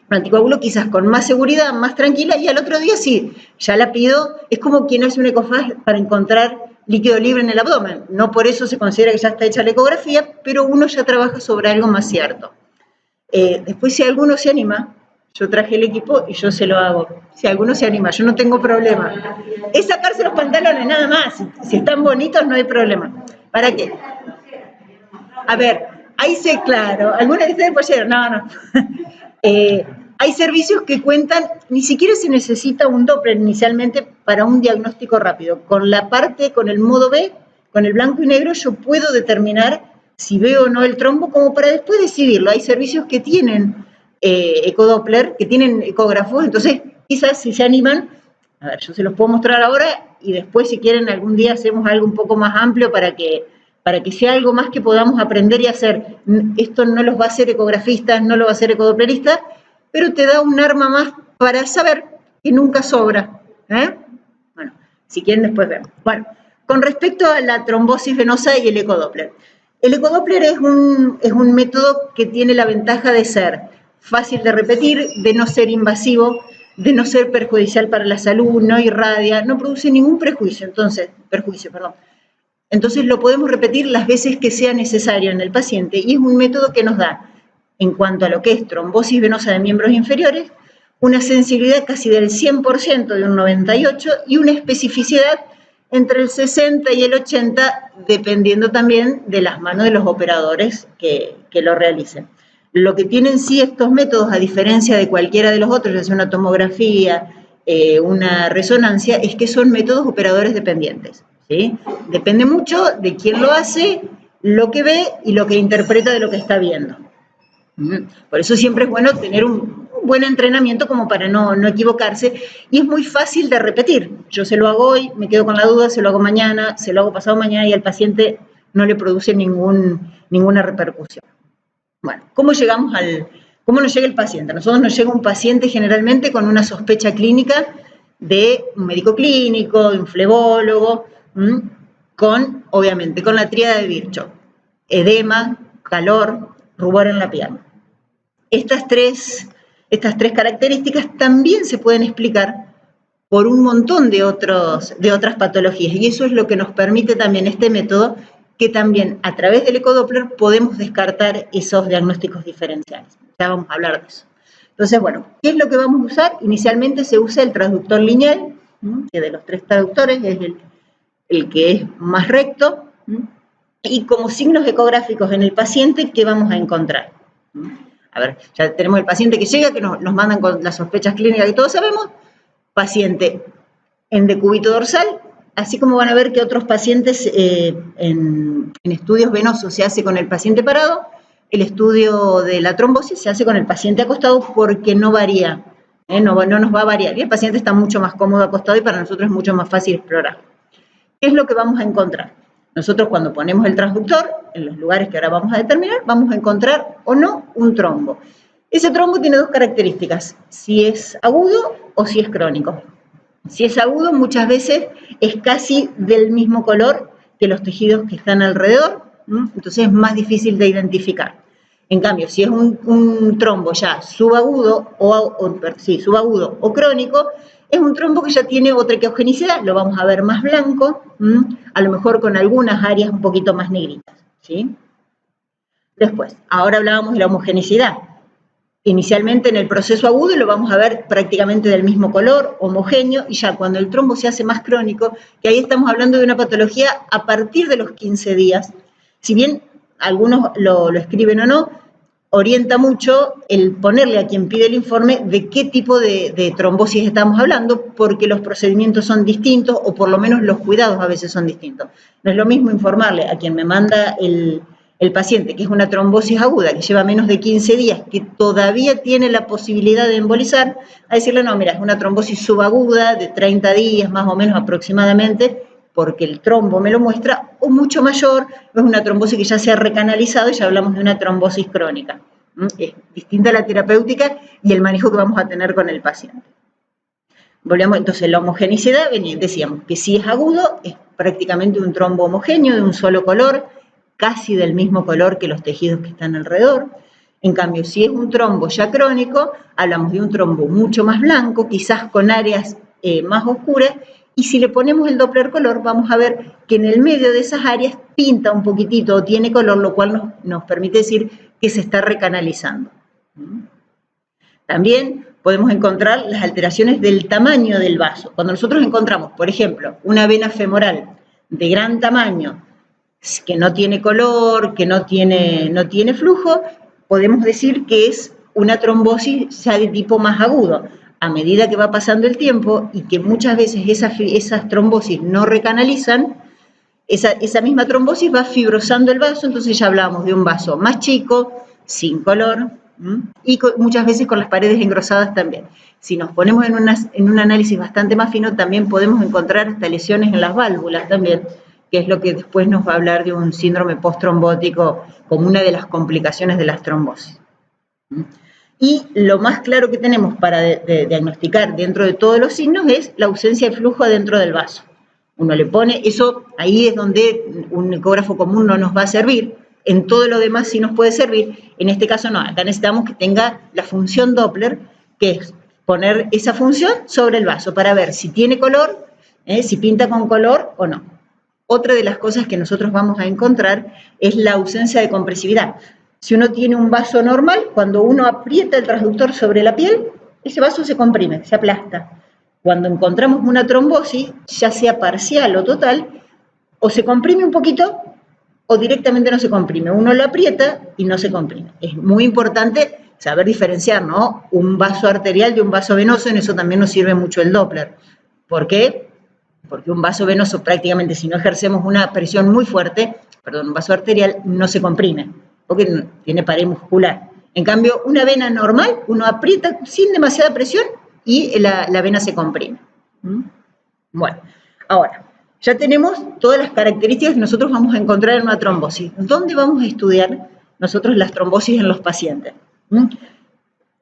lo anticoagulo quizás con más seguridad, más tranquila, y al otro día sí, ya la pido, es como quien hace un ecofast para encontrar líquido libre en el abdomen, no por eso se considera que ya está hecha la ecografía, pero uno ya trabaja sobre algo más cierto. Después si alguno se anima, yo traje el equipo y yo se lo hago. Si alguno se anima, yo no tengo problema. Es sacarse los pantalones, nada más. Si están bonitos, no hay problema. ¿Para qué? A ver, ahí sé, claro. ¿Alguna de ustedes pusieron? No. Hay servicios que cuentan, ni siquiera se necesita un Doppler inicialmente para un diagnóstico rápido. Con el modo B, con el blanco y negro, yo puedo determinar si veo o no el trombo, como para después decidirlo. Hay servicios que tienen ecodoppler, que tienen ecógrafos, entonces quizás si se animan, a ver, yo se los puedo mostrar ahora y después si quieren algún día hacemos algo un poco más amplio para que sea algo más que podamos aprender y hacer. Esto no los va a hacer ecografistas, no lo va a hacer ecodoppleristas, pero te da un arma más para saber que nunca sobra. Bueno, si quieren después vemos. Bueno, con respecto a la trombosis venosa y el ecodoppler. El ecodoppler es un método que tiene la ventaja de ser fácil de repetir, de no ser invasivo, de no ser perjudicial para la salud, no irradia, no produce ningún perjuicio, entonces lo podemos repetir las veces que sea necesario en el paciente y es un método que nos da, en cuanto a lo que es trombosis venosa de miembros inferiores, una sensibilidad casi del 100%, de un 98%, y una especificidad entre el 60 y el 80, dependiendo también de las manos de los operadores que lo realicen. Lo que tienen sí estos métodos, a diferencia de cualquiera de los otros, ya sea una tomografía, una resonancia, es que son métodos operadores dependientes, ¿sí? Depende mucho de quién lo hace, lo que ve y lo que interpreta de lo que está viendo. Por eso siempre es bueno tener un buen entrenamiento como para no equivocarse, y es muy fácil de repetir. Yo se lo hago hoy, me quedo con la duda, se lo hago mañana, se lo hago pasado mañana y al paciente no le produce ninguna repercusión. Bueno, ¿cómo nos llega el paciente? A nosotros nos llega un paciente generalmente con una sospecha clínica de un médico clínico, de un flebólogo, obviamente, con la tríada de Virchow: edema, calor, rubor en la pierna. Estas tres características también se pueden explicar por un montón de otras patologías, y eso es lo que nos permite también este método, que también a través del ecodoppler podemos descartar esos diagnósticos diferenciales. Ya vamos a hablar de eso. Entonces, bueno, ¿qué es lo que vamos a usar? Inicialmente se usa el transductor lineal, que de los 3 transductores es el que es más recto, y como signos ecográficos en el paciente, ¿qué vamos a encontrar? A ver, ya tenemos el paciente que llega, que nos mandan con las sospechas clínicas que todos sabemos, paciente en decúbito dorsal, así como van a ver que otros pacientes en estudios venosos se hace con el paciente parado, el estudio de la trombosis se hace con el paciente acostado porque no varía, no nos va a variar, y el paciente está mucho más cómodo acostado y para nosotros es mucho más fácil explorar. ¿Qué es lo que vamos a encontrar? Nosotros cuando ponemos el transductor, en los lugares que ahora vamos a determinar, vamos a encontrar o no un trombo. Ese trombo tiene 2 características: si es agudo o si es crónico. Si es agudo, muchas veces es casi del mismo color que los tejidos que están alrededor, entonces es más difícil de identificar. En cambio, si es un trombo ya subagudo o crónico, es un trombo que ya tiene otra equogenicidad, lo vamos a ver más blanco, a lo mejor con algunas áreas un poquito más negritas, ¿sí? Después, ahora hablábamos de la homogenicidad. Inicialmente en el proceso agudo lo vamos a ver prácticamente del mismo color, homogéneo, y ya cuando el trombo se hace más crónico, que ahí estamos hablando de una patología a partir de los 15 días, si bien algunos lo escriben o no, orienta mucho el ponerle a quien pide el informe de qué tipo de trombosis estamos hablando, porque los procedimientos son distintos, o por lo menos los cuidados a veces son distintos. No es lo mismo informarle a quien me manda el paciente, que es una trombosis aguda, que lleva menos de 15 días, que todavía tiene la posibilidad de embolizar, a decirle, no, mira, es una trombosis subaguda de 30 días más o menos aproximadamente, porque el trombo me lo muestra, o mucho mayor, es una trombosis que ya se ha recanalizado y ya hablamos de una trombosis crónica. Es distinta la terapéutica y el manejo que vamos a tener con el paciente. Volvemos, entonces, la homogenicidad, decíamos que si es agudo, es prácticamente un trombo homogéneo, de un solo color, casi del mismo color que los tejidos que están alrededor. En cambio, si es un trombo ya crónico, hablamos de un trombo mucho más blanco, quizás con áreas más oscuras, y si le ponemos el Doppler color, vamos a ver que en el medio de esas áreas pinta un poquitito o tiene color, lo cual nos permite decir que se está recanalizando. También podemos encontrar las alteraciones del tamaño del vaso. Cuando nosotros encontramos, por ejemplo, una vena femoral de gran tamaño, que no tiene color, que no tiene flujo, podemos decir que es una trombosis ya de tipo más agudo. A medida que va pasando el tiempo y que muchas veces esas trombosis no recanalizan, esa misma trombosis va fibrosando el vaso, entonces ya hablamos de un vaso más chico, sin color, y muchas veces con las paredes engrosadas también. Si nos ponemos en un análisis bastante más fino, también podemos encontrar hasta lesiones en las válvulas también, que es lo que después nos va a hablar de un síndrome postrombótico como una de las complicaciones de las trombosis. Y lo más claro que tenemos para diagnosticar dentro de todos los signos es la ausencia de flujo adentro del vaso. Uno le pone, eso ahí es donde un ecógrafo común no nos va a servir, en todo lo demás sí nos puede servir, en este caso no, acá necesitamos que tenga la función Doppler, que es poner esa función sobre el vaso para ver si tiene color, si pinta con color o no. Otra de las cosas que nosotros vamos a encontrar es la ausencia de compresividad. Si uno tiene un vaso normal, cuando uno aprieta el transductor sobre la piel, ese vaso se comprime, se aplasta. Cuando encontramos una trombosis, ya sea parcial o total, o se comprime un poquito o directamente no se comprime. Uno lo aprieta y no se comprime. Es muy importante saber diferenciar, ¿no? Un vaso arterial de un vaso venoso, en eso también nos sirve mucho el Doppler. ¿Por qué? Porque un vaso venoso prácticamente, si no ejercemos una presión muy fuerte, un vaso arterial no se comprime, porque tiene pared muscular. En cambio, una vena normal, uno aprieta sin demasiada presión y la vena se comprime. Bueno, ahora, ya tenemos todas las características que nosotros vamos a encontrar en una trombosis. ¿Dónde vamos a estudiar nosotros las trombosis en los pacientes?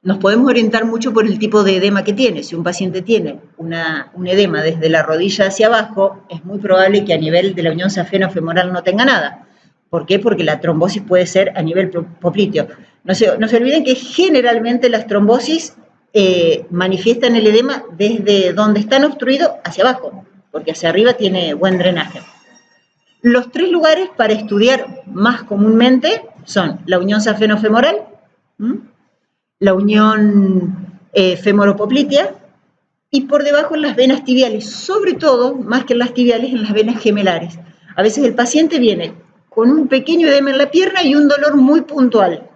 Nos podemos orientar mucho por el tipo de edema que tiene. Si un paciente tiene un edema desde la rodilla hacia abajo, es muy probable que a nivel de la unión safeno-femoral no tenga nada. ¿Por qué? Porque la trombosis puede ser a nivel popliteo. No se olviden que generalmente las trombosis manifiestan el edema desde donde están obstruidos hacia abajo, porque hacia arriba tiene buen drenaje. Los 3 lugares para estudiar más comúnmente son la unión safeno-femoral, la unión femoropoplitea y por debajo en las venas tibiales, sobre todo, más que en las tibiales, en las venas gemelares. A veces el paciente viene con un pequeño edema en la pierna y un dolor muy puntual.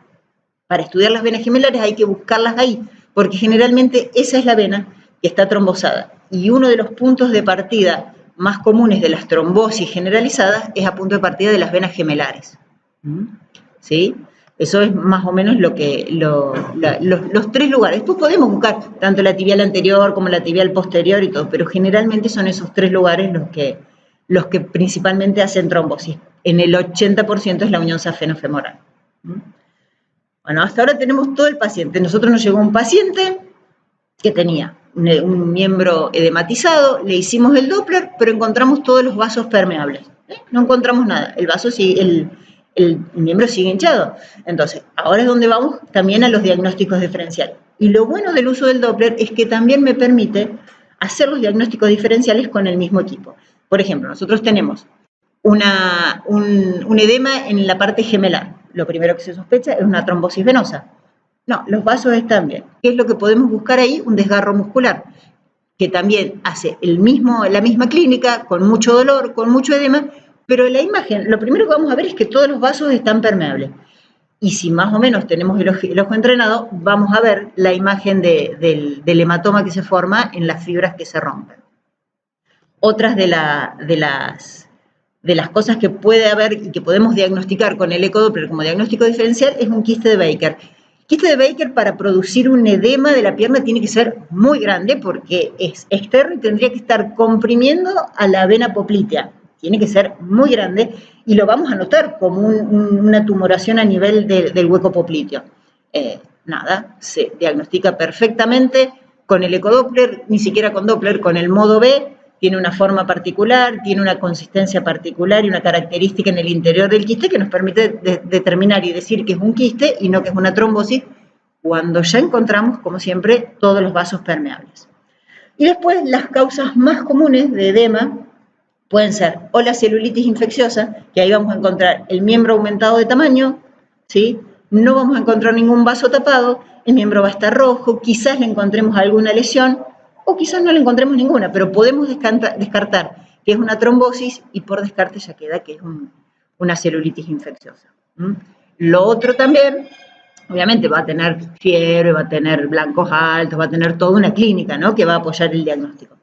Para estudiar las venas gemelares hay que buscarlas ahí, porque generalmente esa es la vena que está trombosada. Y uno de los puntos de partida más comunes de las trombosis generalizadas es a punto de partida de las venas gemelares. ¿Sí? Eso es más o menos los 3 lugares. Después podemos buscar tanto la tibial anterior como la tibial posterior y todo, pero generalmente son esos 3 lugares los que principalmente hacen trombosis. En el 80% es la unión safeno-femoral. Bueno, hasta ahora tenemos todo el paciente. Nosotros nos llegó un paciente que tenía un miembro edematizado, le hicimos el Doppler, pero encontramos todos los vasos permeables. No encontramos nada. El vaso sigue, el miembro sigue hinchado. Entonces, ahora es donde vamos también a los diagnósticos diferenciales. Y lo bueno del uso del Doppler es que también me permite hacer los diagnósticos diferenciales con el mismo equipo. Por ejemplo, nosotros tenemos un edema en la parte gemelar. Lo primero que se sospecha es una trombosis venosa. No, los vasos están bien. ¿Qué es lo que podemos buscar ahí? Un desgarro muscular, que también hace la misma clínica, con mucho dolor, con mucho edema, pero en la imagen, lo primero que vamos a ver es que todos los vasos están permeables. Y si más o menos tenemos el ojo entrenado, vamos a ver la imagen del hematoma que se forma en las fibras que se rompen. Otras de las cosas que puede haber y que podemos diagnosticar con el ecodoppler como diagnóstico diferencial es un quiste de Baker. El quiste de Baker, para producir un edema de la pierna, tiene que ser muy grande porque es externo y tendría que estar comprimiendo a la vena poplitea. Tiene que ser muy grande y lo vamos a notar como una tumoración a nivel del hueco popliteo. Se diagnostica perfectamente con el ecodoppler, ni siquiera con Doppler, con el modo B. Tiene una forma particular, tiene una consistencia particular y una característica en el interior del quiste que nos permite determinar y decir que es un quiste y no que es una trombosis, cuando ya encontramos, como siempre, todos los vasos permeables. Y después, las causas más comunes de edema pueden ser o la celulitis infecciosa, que ahí vamos a encontrar el miembro aumentado de tamaño, ¿sí? No vamos a encontrar ningún vaso tapado, el miembro va a estar rojo, quizás le encontremos alguna lesión, o quizás no le encontremos ninguna, pero podemos descartar que es una trombosis y por descarte ya queda que es una celulitis infecciosa. Lo otro también, obviamente va a tener fiebre, va a tener blancos altos, va a tener toda una clínica, ¿no?, que va a apoyar el diagnóstico.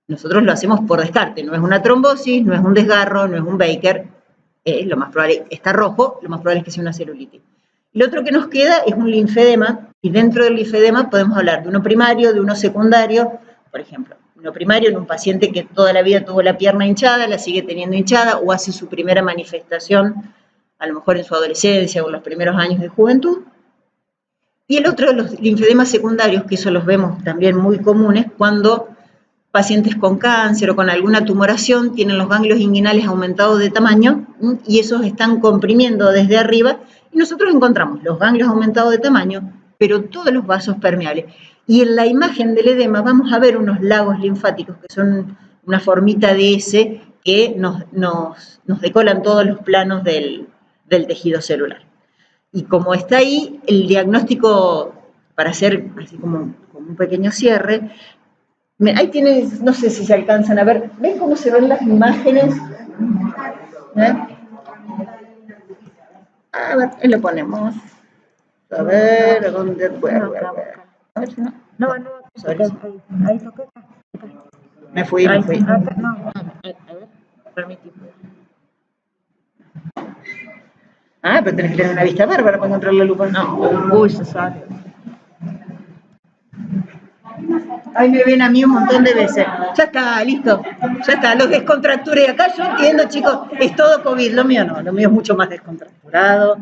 Nosotros lo hacemos por descarte, no es una trombosis, no es un desgarro, no es un Baker, lo más probable, está rojo, lo más probable es que sea una celulitis. Lo otro que nos queda es un linfedema, y dentro del linfedema podemos hablar de uno primario, de uno secundario. Por ejemplo, uno primario en un paciente que toda la vida tuvo la pierna hinchada, la sigue teniendo hinchada, o hace su primera manifestación, a lo mejor en su adolescencia o en los primeros años de juventud. Y el otro, los linfedemas secundarios, que eso los vemos también muy comunes, cuando pacientes con cáncer o con alguna tumoración tienen los ganglios inguinales aumentados de tamaño y esos están comprimiendo desde arriba y nosotros encontramos los ganglios aumentados de tamaño, pero todos los vasos permeables. Y en la imagen del edema vamos a ver unos lagos linfáticos que son una formita de S que nos decolan todos los planos del tejido celular. Y como está ahí, el diagnóstico, para hacer así como un pequeño cierre, ahí tienes, no sé si se alcanzan a ver, ¿ven cómo se ven las imágenes? A ver, ahí lo ponemos. A ver, ¿dónde puede? A ver si no. No, ahí toqué. Me fui. A ver, permíteme. Pero tenés que tener una vista bárbara para encontrar la lupa. No, se sale. Ahí me ven a mí un montón de veces. Ya está, listo. Ya está, los descontracturé. Acá yo entiendo, chicos, es todo COVID. Lo mío no, lo mío es mucho más descontracturado.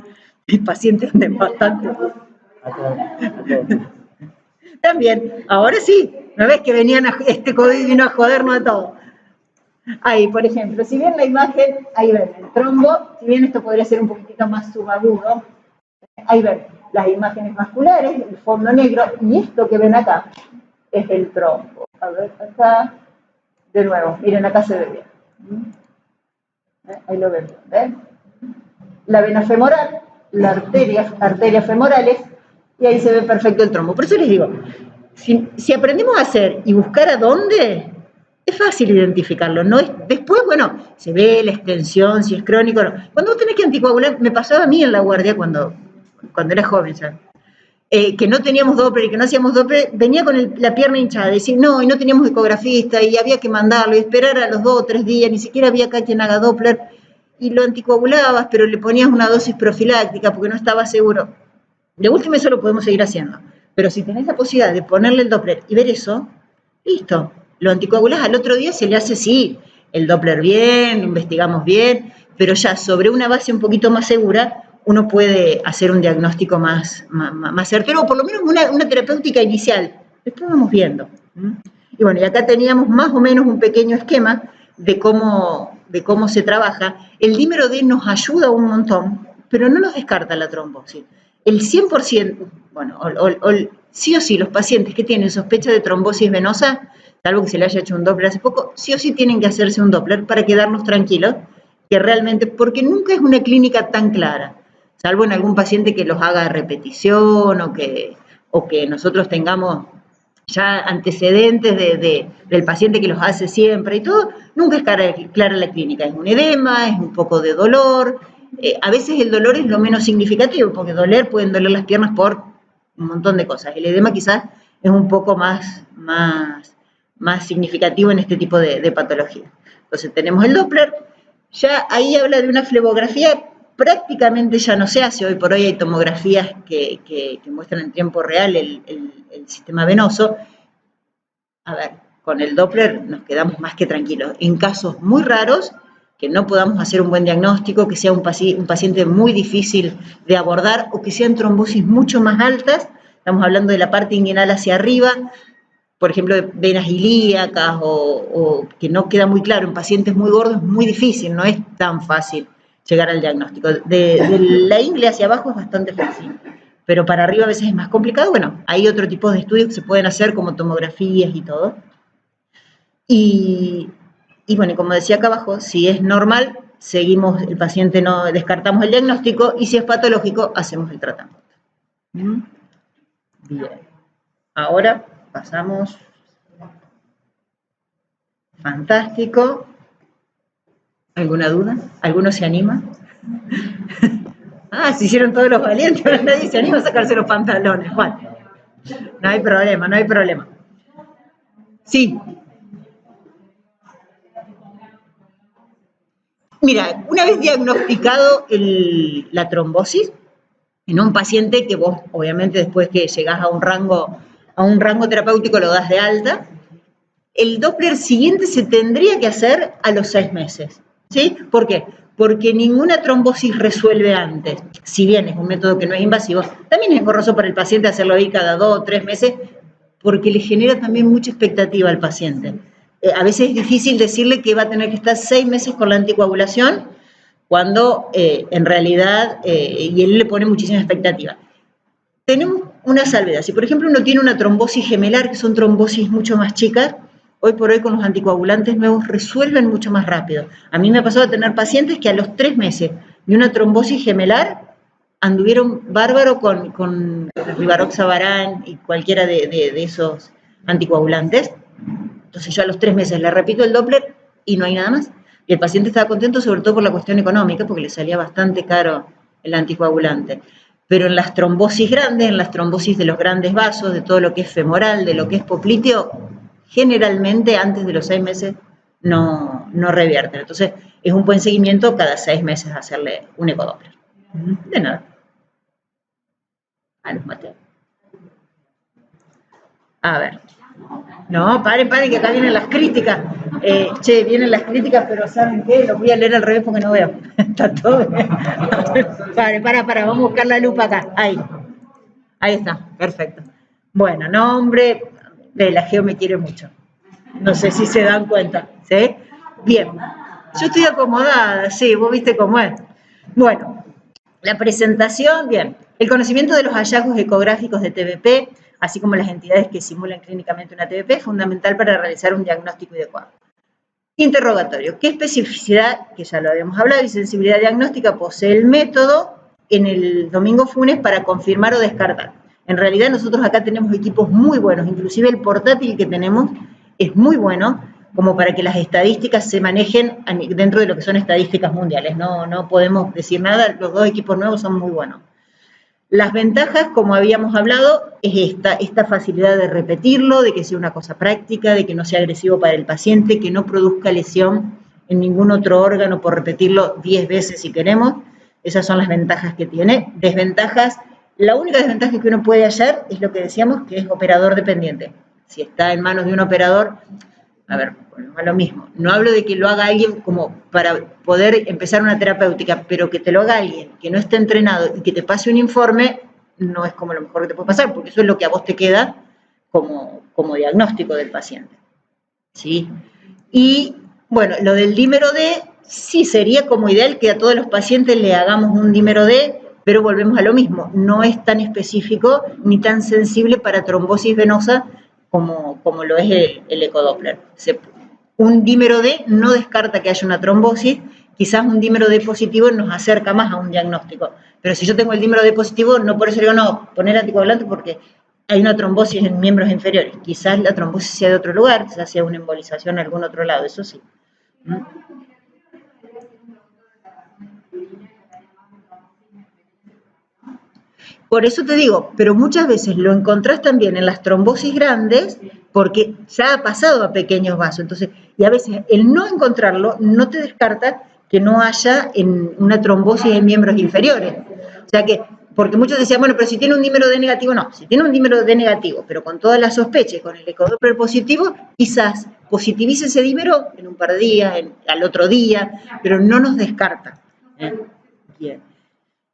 Mis pacientes andan bastante. También, ahora sí. ¿No ves que venían este COVID vino a jodernos a todos? Ahí, por ejemplo, si ven la imagen, ahí ven el trombo. Si bien esto podría ser un poquitito más subagudo, ahí ven las imágenes vasculares, el fondo negro, y esto que ven acá es el trombo. A ver, acá, de nuevo, miren, acá se ve bien. Ahí lo ven, ¿ven? La vena femoral, la arterias femorales, y ahí se ve perfecto el trombo. Por eso les digo, si aprendemos a hacer y buscar a dónde, es fácil identificarlo. No es, después, bueno, se ve la extensión, si es crónico o no. Cuando vos tenés que anticoagular, me pasaba a mí en la guardia cuando era joven, ¿sabes? Que no teníamos Doppler y que no hacíamos Doppler, venía con la pierna hinchada, decir, no, y no teníamos ecografista, y había que mandarlo, y esperar a los 2 o 3 días, ni siquiera había acá quien haga Doppler, y lo anticoagulabas, pero le ponías una dosis profiláctica porque no estaba seguro. De último eso lo podemos seguir haciendo, pero si tenés la posibilidad de ponerle el Doppler y ver eso, listo, lo anticoagulás, al otro día se le hace, sí, el Doppler bien, lo investigamos bien, pero ya sobre una base un poquito más segura, uno puede hacer un diagnóstico más certero, o por lo menos una terapéutica inicial. Después vamos viendo. Y bueno, y acá teníamos más o menos un pequeño esquema de cómo se trabaja. El dímero D nos ayuda un montón, pero no nos descarta la trombosis. El 100%, bueno, sí o sí, los pacientes que tienen sospecha de trombosis venosa, salvo que se le haya hecho un Doppler hace poco, sí o sí tienen que hacerse un Doppler para quedarnos tranquilos, que realmente, porque nunca es una clínica tan clara, salvo en algún paciente que los haga a repetición o que nosotros tengamos ya antecedentes del paciente que los hace siempre y todo, nunca es clara la clínica. Es un edema, es un poco de dolor. A veces el dolor es lo menos significativo, porque pueden doler las piernas por un montón de cosas. El edema quizás es un poco más significativo en este tipo de patología. Entonces tenemos el Doppler, ya ahí habla de una flebografía, prácticamente ya no se hace, hoy por hoy hay tomografías que muestran en tiempo real el sistema venoso. A ver, con el Doppler nos quedamos más que tranquilos. En casos muy raros, que no podamos hacer un buen diagnóstico, que sea un paciente muy difícil de abordar o que sean trombosis mucho más altas, estamos hablando de la parte inguinal hacia arriba, por ejemplo, de venas ilíacas o que no queda muy claro, en pacientes muy gordos es muy difícil, no es tan fácil llegar al diagnóstico. De la ingle hacia abajo es bastante fácil, pero para arriba a veces es más complicado. Bueno, hay otro tipo de estudios que se pueden hacer como tomografías y todo. Y bueno, como decía acá abajo, si es normal, seguimos el paciente, no descartamos el diagnóstico, y si es patológico, hacemos el tratamiento. Bien. Ahora pasamos. Fantástico. ¿Alguna duda? ¿Alguno se anima? Se hicieron todos los valientes, ahora nadie se anima a sacarse los pantalones. Bueno, no hay problema, no hay problema. Sí. Mira, una vez diagnosticado la trombosis, en un paciente que vos, obviamente, después que llegás a un rango terapéutico, lo das de alta, el Doppler siguiente se tendría que hacer a los 6 meses. ¿Sí? ¿Por qué? Porque ninguna trombosis resuelve antes. Si bien es un método que no es invasivo, también es engorroso para el paciente hacerlo ahí cada 2 o 3 meses, porque le genera también mucha expectativa al paciente. A veces es difícil decirle que va a tener que estar 6 meses con la anticoagulación, cuando en realidad, y él le pone muchísima expectativa. Tenemos una salvedad. Si, por ejemplo, uno tiene una trombosis gemelar, que son trombosis mucho más chicas, hoy por hoy con los anticoagulantes nuevos resuelven mucho más rápido. A mí me ha pasado a tener pacientes que a los 3 meses de una trombosis gemelar anduvieron bárbaro con rivaroxaban y cualquiera de esos anticoagulantes. Entonces yo a los 3 meses le repito el Doppler y no hay nada más. Y el paciente estaba contento sobre todo por la cuestión económica, porque le salía bastante caro el anticoagulante. Pero en las trombosis grandes, en las trombosis de los grandes vasos, de todo lo que es femoral, de lo que es popliteo, generalmente antes de los 6 meses no revierten. Entonces es un buen seguimiento cada 6 meses hacerle un ecodoppler. De nada. Los Mateo. A ver. No, paren, que acá vienen las críticas. Vienen las críticas, pero ¿saben qué? Los voy a leer al revés porque no veo. Está todo bien. Para, vamos a buscar la lupa acá. Ahí está, perfecto. Bueno, nombre, la Geo me quiere mucho. No sé si se dan cuenta, ¿sí? Bien, yo estoy acomodada, sí, vos viste cómo es. Bueno, la presentación, bien. El conocimiento de los hallazgos ecográficos de TBP, así como las entidades que simulan clínicamente una TBP, es fundamental para realizar un diagnóstico adecuado. Interrogatorio. ¿Qué especificidad, que ya lo habíamos hablado, y sensibilidad diagnóstica posee el método en el Domingo Funes para confirmar o descartar? En realidad nosotros acá tenemos equipos muy buenos, inclusive el portátil que tenemos es muy bueno, como para que las estadísticas se manejen dentro de lo que son estadísticas mundiales. No podemos decir nada, los 2 equipos nuevos son muy buenos. Las ventajas, como habíamos hablado, es esta facilidad de repetirlo, de que sea una cosa práctica, de que no sea agresivo para el paciente, que no produzca lesión en ningún otro órgano por repetirlo 10 veces si queremos. Esas son las ventajas que tiene. Desventajas, la única desventaja que uno puede hallar es lo que decíamos, que es operador dependiente. Si está en manos de un operador, a ver, bueno, lo mismo. No hablo de que lo haga alguien como para poder empezar una terapéutica, pero que te lo haga alguien que no esté entrenado y que te pase un informe, no es como lo mejor que te puede pasar, porque eso es lo que a vos te queda como diagnóstico del paciente. ¿Sí? Y, bueno, lo del dímero D, sí sería como ideal que a todos los pacientes le hagamos un dímero D, pero volvemos a lo mismo, no es tan específico ni tan sensible para trombosis venosa como lo es el ecodoppler. Un dímero D no descarta que haya una trombosis, quizás un dímero D positivo nos acerca más a un diagnóstico. Pero si yo tengo el dímero D positivo, no por eso digo, no, poner anticoagulante porque hay una trombosis en miembros inferiores. Quizás la trombosis sea de otro lugar, quizás sea una embolización en algún otro lado, eso sí. Por eso te digo, pero muchas veces lo encontrás también en las trombosis grandes porque ya ha pasado a pequeños vasos. Entonces, y a veces el no encontrarlo no te descarta que no haya una trombosis en miembros inferiores. O sea que, porque muchos decían, bueno, pero si tiene un dímero D negativo, no. Si tiene un dímero D negativo, pero con todas las sospechas, con el ecodoppler positivo, quizás positivice ese dímero en un par de días, al otro día, pero no nos descarta. Bien.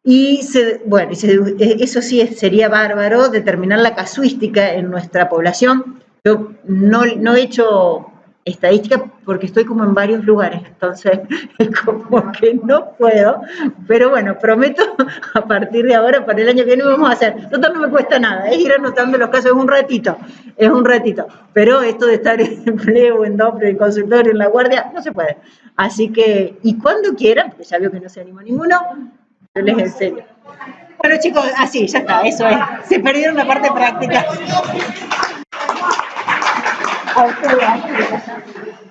Y, eso sí sería bárbaro, determinar la casuística en nuestra población. Yo no he hecho estadística porque estoy como en varios lugares, entonces como que no puedo, pero bueno, prometo a partir de ahora, para el año que viene vamos a hacer. Total, no me cuesta nada, es ir anotando los casos, es un ratito, pero esto de estar en empleo, en Doppler, en consultorio, en la guardia, no se puede. Así que, y cuando quieran, porque ya veo que no se animó ninguno, yo les enseño. Bueno, chicos, así, ya está, eso es. Se perdieron la parte práctica.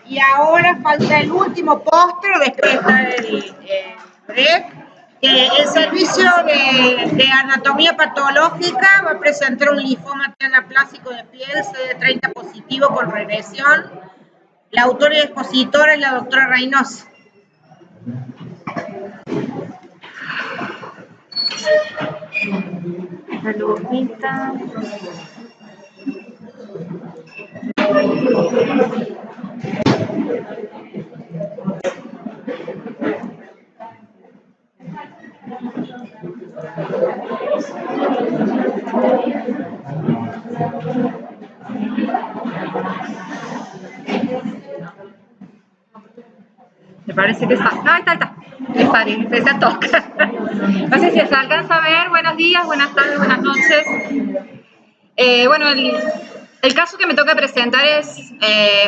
Y ahora falta el último póster, después está el break. El servicio de anatomía patológica va a presentar un linfoma anaplásico de piel CD30 positivo con regresión. La autora y expositora es la doctora Reynoso. La lupita. Me parece que está. Ah, está. les parece, se toca. No sé si se alcanza a ver. Buenos días, buenas tardes, buenas noches. Bueno, el caso que me toca presentar es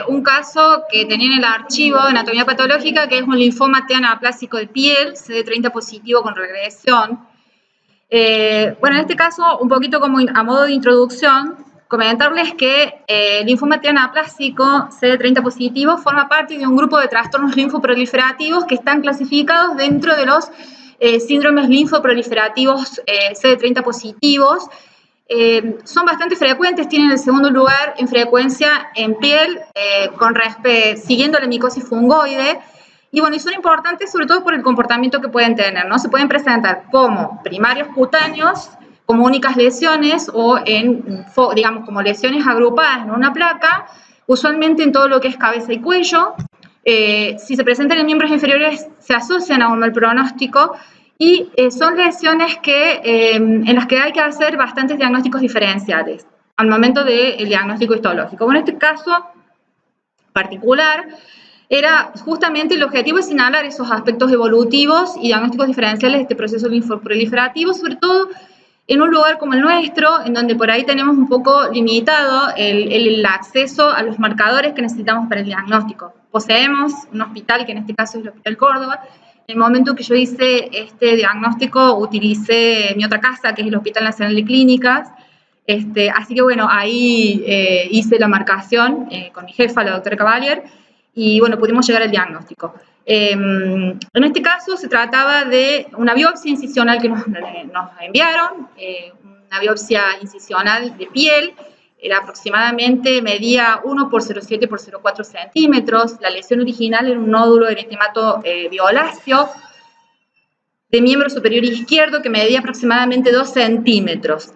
un caso que tenía en el archivo de anatomía patológica, que es un linfoma T anaplásico de piel, CD30 positivo con regresión. Bueno, en este caso, un poquito como a modo de introducción, comentarles que el linfoma T anaplásico CD30 positivo forma parte de un grupo de trastornos linfoproliferativos que están clasificados dentro de los síndromes linfoproliferativos CD30 positivos. Son bastante frecuentes, tienen el segundo lugar en frecuencia en piel, siguiendo la micosis fungoide. Y bueno, y son importantes sobre todo por el comportamiento que pueden tener, ¿no? Se pueden presentar como primarios cutáneos, como únicas lesiones o digamos, como lesiones agrupadas en una placa, usualmente en todo lo que es cabeza y cuello. Si se presentan en miembros inferiores, se asocian a un mal pronóstico y son lesiones en las que hay que hacer bastantes diagnósticos diferenciales al momento del diagnóstico histológico. Bueno, en este caso particular, era justamente el objetivo de señalar esos aspectos evolutivos y diagnósticos diferenciales de este proceso linfoproliferativo, sobre todo en un lugar como el nuestro, en donde por ahí tenemos un poco limitado el acceso a los marcadores que necesitamos para el diagnóstico. Poseemos un hospital, que en este caso es el Hospital Córdoba. En el momento que yo hice este diagnóstico, utilicé mi otra casa, que es el Hospital Nacional de Clínicas. Así que bueno, ahí hice la marcación con mi jefa, la doctora Cavalier, y bueno, pudimos llegar al diagnóstico. En este caso se trataba de una biopsia incisional que nos enviaron, una biopsia incisional de piel, era aproximadamente, medía 1 por 0,7 por 0,4 centímetros, la lesión original era un nódulo de eritemato violáceo de miembro superior izquierdo que medía aproximadamente 2 centímetros.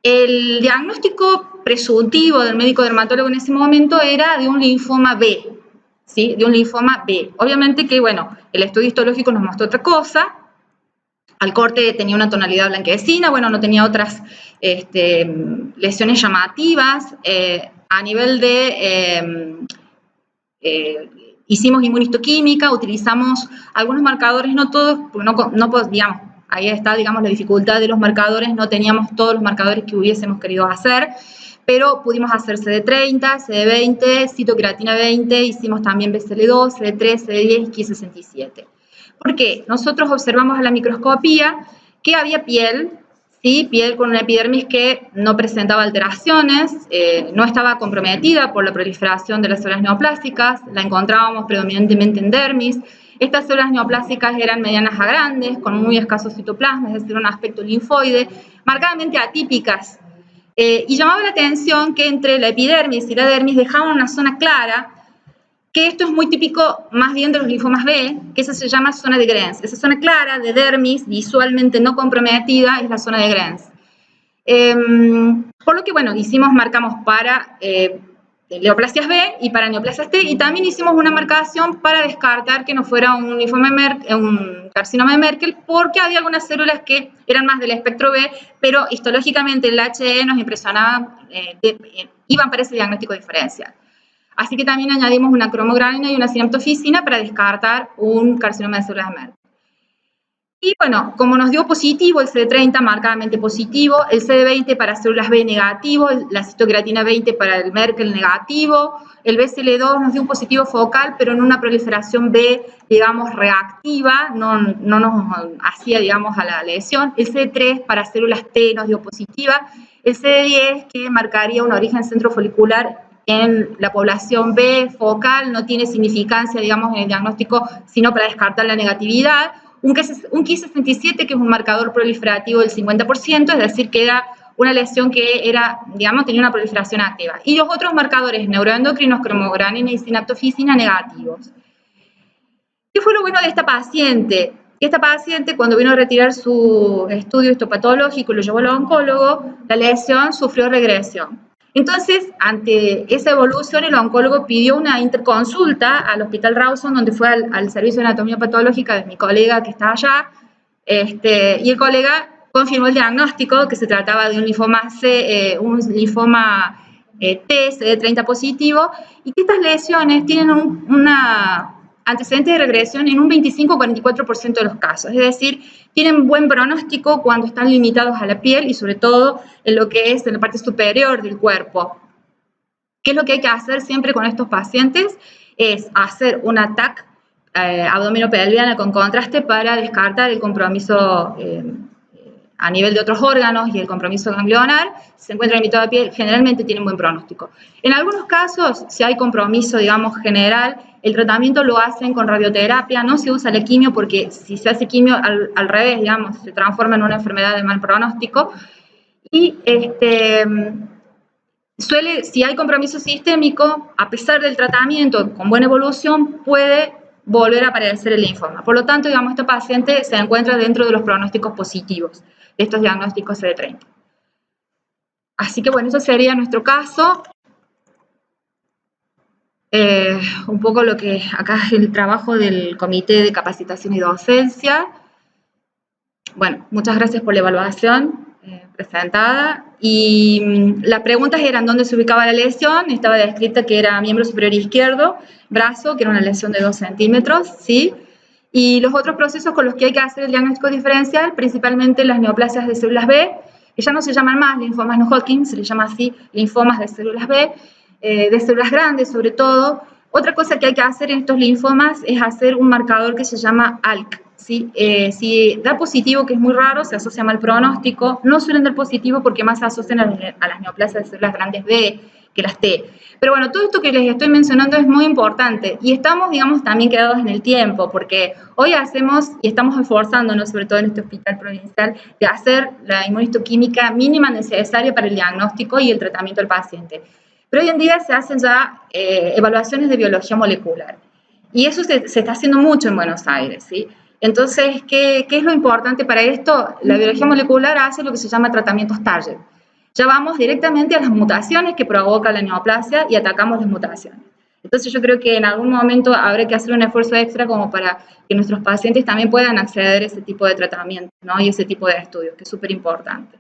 El diagnóstico presuntivo del médico dermatólogo en ese momento era de un linfoma B, ¿sí? De un linfoma B. Obviamente que, bueno, el estudio histológico nos mostró otra cosa. Al corte tenía una tonalidad blanquecina, bueno, no tenía otras lesiones llamativas. A nivel de... hicimos inmunistoquímica, utilizamos algunos marcadores, no todos, porque digamos, ahí está, digamos, la dificultad de los marcadores, no teníamos todos los marcadores que hubiésemos querido hacer, pero pudimos hacer CD30, CD20, citocreatina 20, hicimos también BCL2, CD3, CD10 y Ki67. ¿Por qué? Nosotros observamos a la microscopía que había piel, ¿sí? Piel con una epidermis que no presentaba alteraciones, no estaba comprometida por la proliferación de las células neoplásicas, la encontrábamos predominantemente en dermis. Estas células neoplásicas eran medianas a grandes, con muy escaso citoplasma, es decir, un aspecto linfoide, marcadamente atípicas. Y llamaba la atención que entre la epidermis y la dermis dejaban una zona clara, que esto es muy típico más bien de los linfomas B, que esa se llama zona de Grens. Esa zona clara de dermis, visualmente no comprometida, es la zona de Grens. Por lo que, bueno, marcamos para neoplasias B y para neoplasias T, y también hicimos una marcación para descartar que no fuera un un carcinoma de Merkel, porque había algunas células que eran más del espectro B, pero histológicamente el HE nos impresionaba, iban para ese diagnóstico diferencial. Así que también añadimos una cromogranina y una sinaptofisina para descartar un carcinoma de células de Merkel. Y bueno, como nos dio positivo el CD30, marcadamente positivo, el CD20 para células B negativo, la citocreatina 20 para el Merkel negativo, el BCL2 nos dio un positivo focal, pero en una proliferación B, digamos, reactiva, no nos hacía, digamos, a la lesión. El CD3 para células T nos dio positiva, el CD10 que marcaría un origen centrofolicular en la población B focal, no tiene significancia, digamos, en el diagnóstico, sino para descartar la negatividad. Un Ki67, que es un marcador proliferativo del 50%, es decir, que era una lesión que era, digamos, tenía una proliferación activa. Y los otros marcadores neuroendocrinos, cromogranina y sinaptofisina, negativos. ¿Qué fue lo bueno de esta paciente? Esta paciente, cuando vino a retirar su estudio histopatológico y lo llevó al oncólogo, la lesión sufrió regresión. Entonces, ante esa evolución, el oncólogo pidió una interconsulta al Hospital Rawson, donde fue al servicio de anatomía patológica de mi colega que estaba allá, y el colega confirmó el diagnóstico, que se trataba de un linfoma T, CD30 positivo, y que estas lesiones tienen una antecedentes de regresión en un 25-44% de los casos. Es decir, tienen buen pronóstico cuando están limitados a la piel y sobre todo en lo que es en la parte superior del cuerpo. ¿Qué es lo que hay que hacer siempre con estos pacientes? Es hacer un TAC abdominopelviana con contraste para descartar el compromiso a nivel de otros órganos y el compromiso ganglionar. Si se encuentra limitado a piel, generalmente tienen buen pronóstico. En algunos casos, si hay compromiso, digamos, general, el tratamiento lo hacen con radioterapia, no se usa la quimio porque si se hace quimio al revés, digamos, se transforma en una enfermedad de mal pronóstico. Y si hay compromiso sistémico, a pesar del tratamiento con buena evolución, puede volver a aparecer el linfoma. Por lo tanto, digamos, este paciente se encuentra dentro de los pronósticos positivos de estos diagnósticos CD30. Así que, bueno, eso sería nuestro caso. Un poco lo que acá es el trabajo del Comité de Capacitación y Docencia. Bueno, muchas gracias por la evaluación presentada. Y las preguntas eran dónde se ubicaba la lesión. Estaba descrita que era miembro superior izquierdo, brazo, que era una lesión de 2 centímetros, ¿sí? Y los otros procesos con los que hay que hacer el diagnóstico diferencial, principalmente las neoplasias de células B, que ya no se llaman más linfomas no Hodgkin, se les llama así linfomas de células B, de células grandes sobre todo. Otra cosa que hay que hacer en estos linfomas es hacer un marcador que se llama ALK, ¿sí? Si da positivo, que es muy raro, se asocia mal pronóstico, no suelen dar positivo porque más se asocian a las neoplasias de células grandes B que las T. Pero bueno, todo esto que les estoy mencionando es muy importante y estamos, digamos, también quedados en el tiempo porque hoy hacemos y estamos esforzándonos, sobre todo en este hospital provincial, de hacer la inmunistoquímica mínima necesaria para el diagnóstico y el tratamiento del paciente. Pero hoy en día se hacen ya evaluaciones de biología molecular y eso se está haciendo mucho en Buenos Aires, ¿sí? Entonces, ¿qué es lo importante para esto? La biología molecular hace lo que se llama tratamientos target. Ya vamos directamente a las mutaciones que provoca la neoplasia y atacamos las mutaciones. Entonces yo creo que en algún momento habrá que hacer un esfuerzo extra como para que nuestros pacientes también puedan acceder a ese tipo de tratamiento, ¿no? Y ese tipo de estudios, que es súper importante.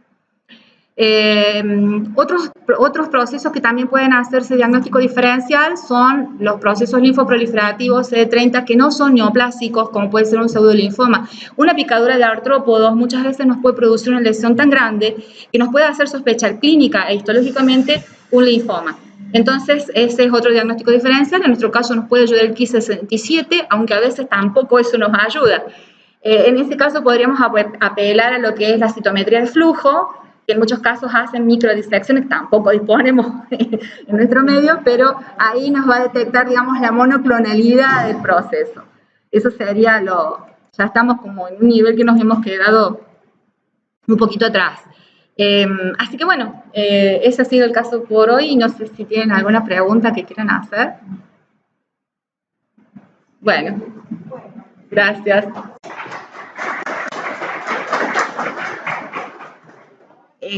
Otros procesos que también pueden hacerse diagnóstico diferencial son los procesos linfoproliferativos CD30 que no son neoplásicos, como puede ser un pseudolinfoma. Una picadura de artrópodos muchas veces nos puede producir una lesión tan grande que nos puede hacer sospechar clínica e histológicamente un linfoma. Entonces, ese es otro diagnóstico diferencial. En nuestro caso nos puede ayudar el Ki-67, aunque a veces tampoco eso nos ayuda. En este caso podríamos apelar a lo que es la citometría de flujo, que en muchos casos hacen microdisecciones, que tampoco disponemos en nuestro medio, pero ahí nos va a detectar, digamos, la monoclonalidad del proceso. Eso sería ya estamos como en un nivel que nos hemos quedado un poquito atrás. Así que bueno, ese ha sido el caso por hoy, y no sé si tienen alguna pregunta que quieran hacer. Bueno, gracias.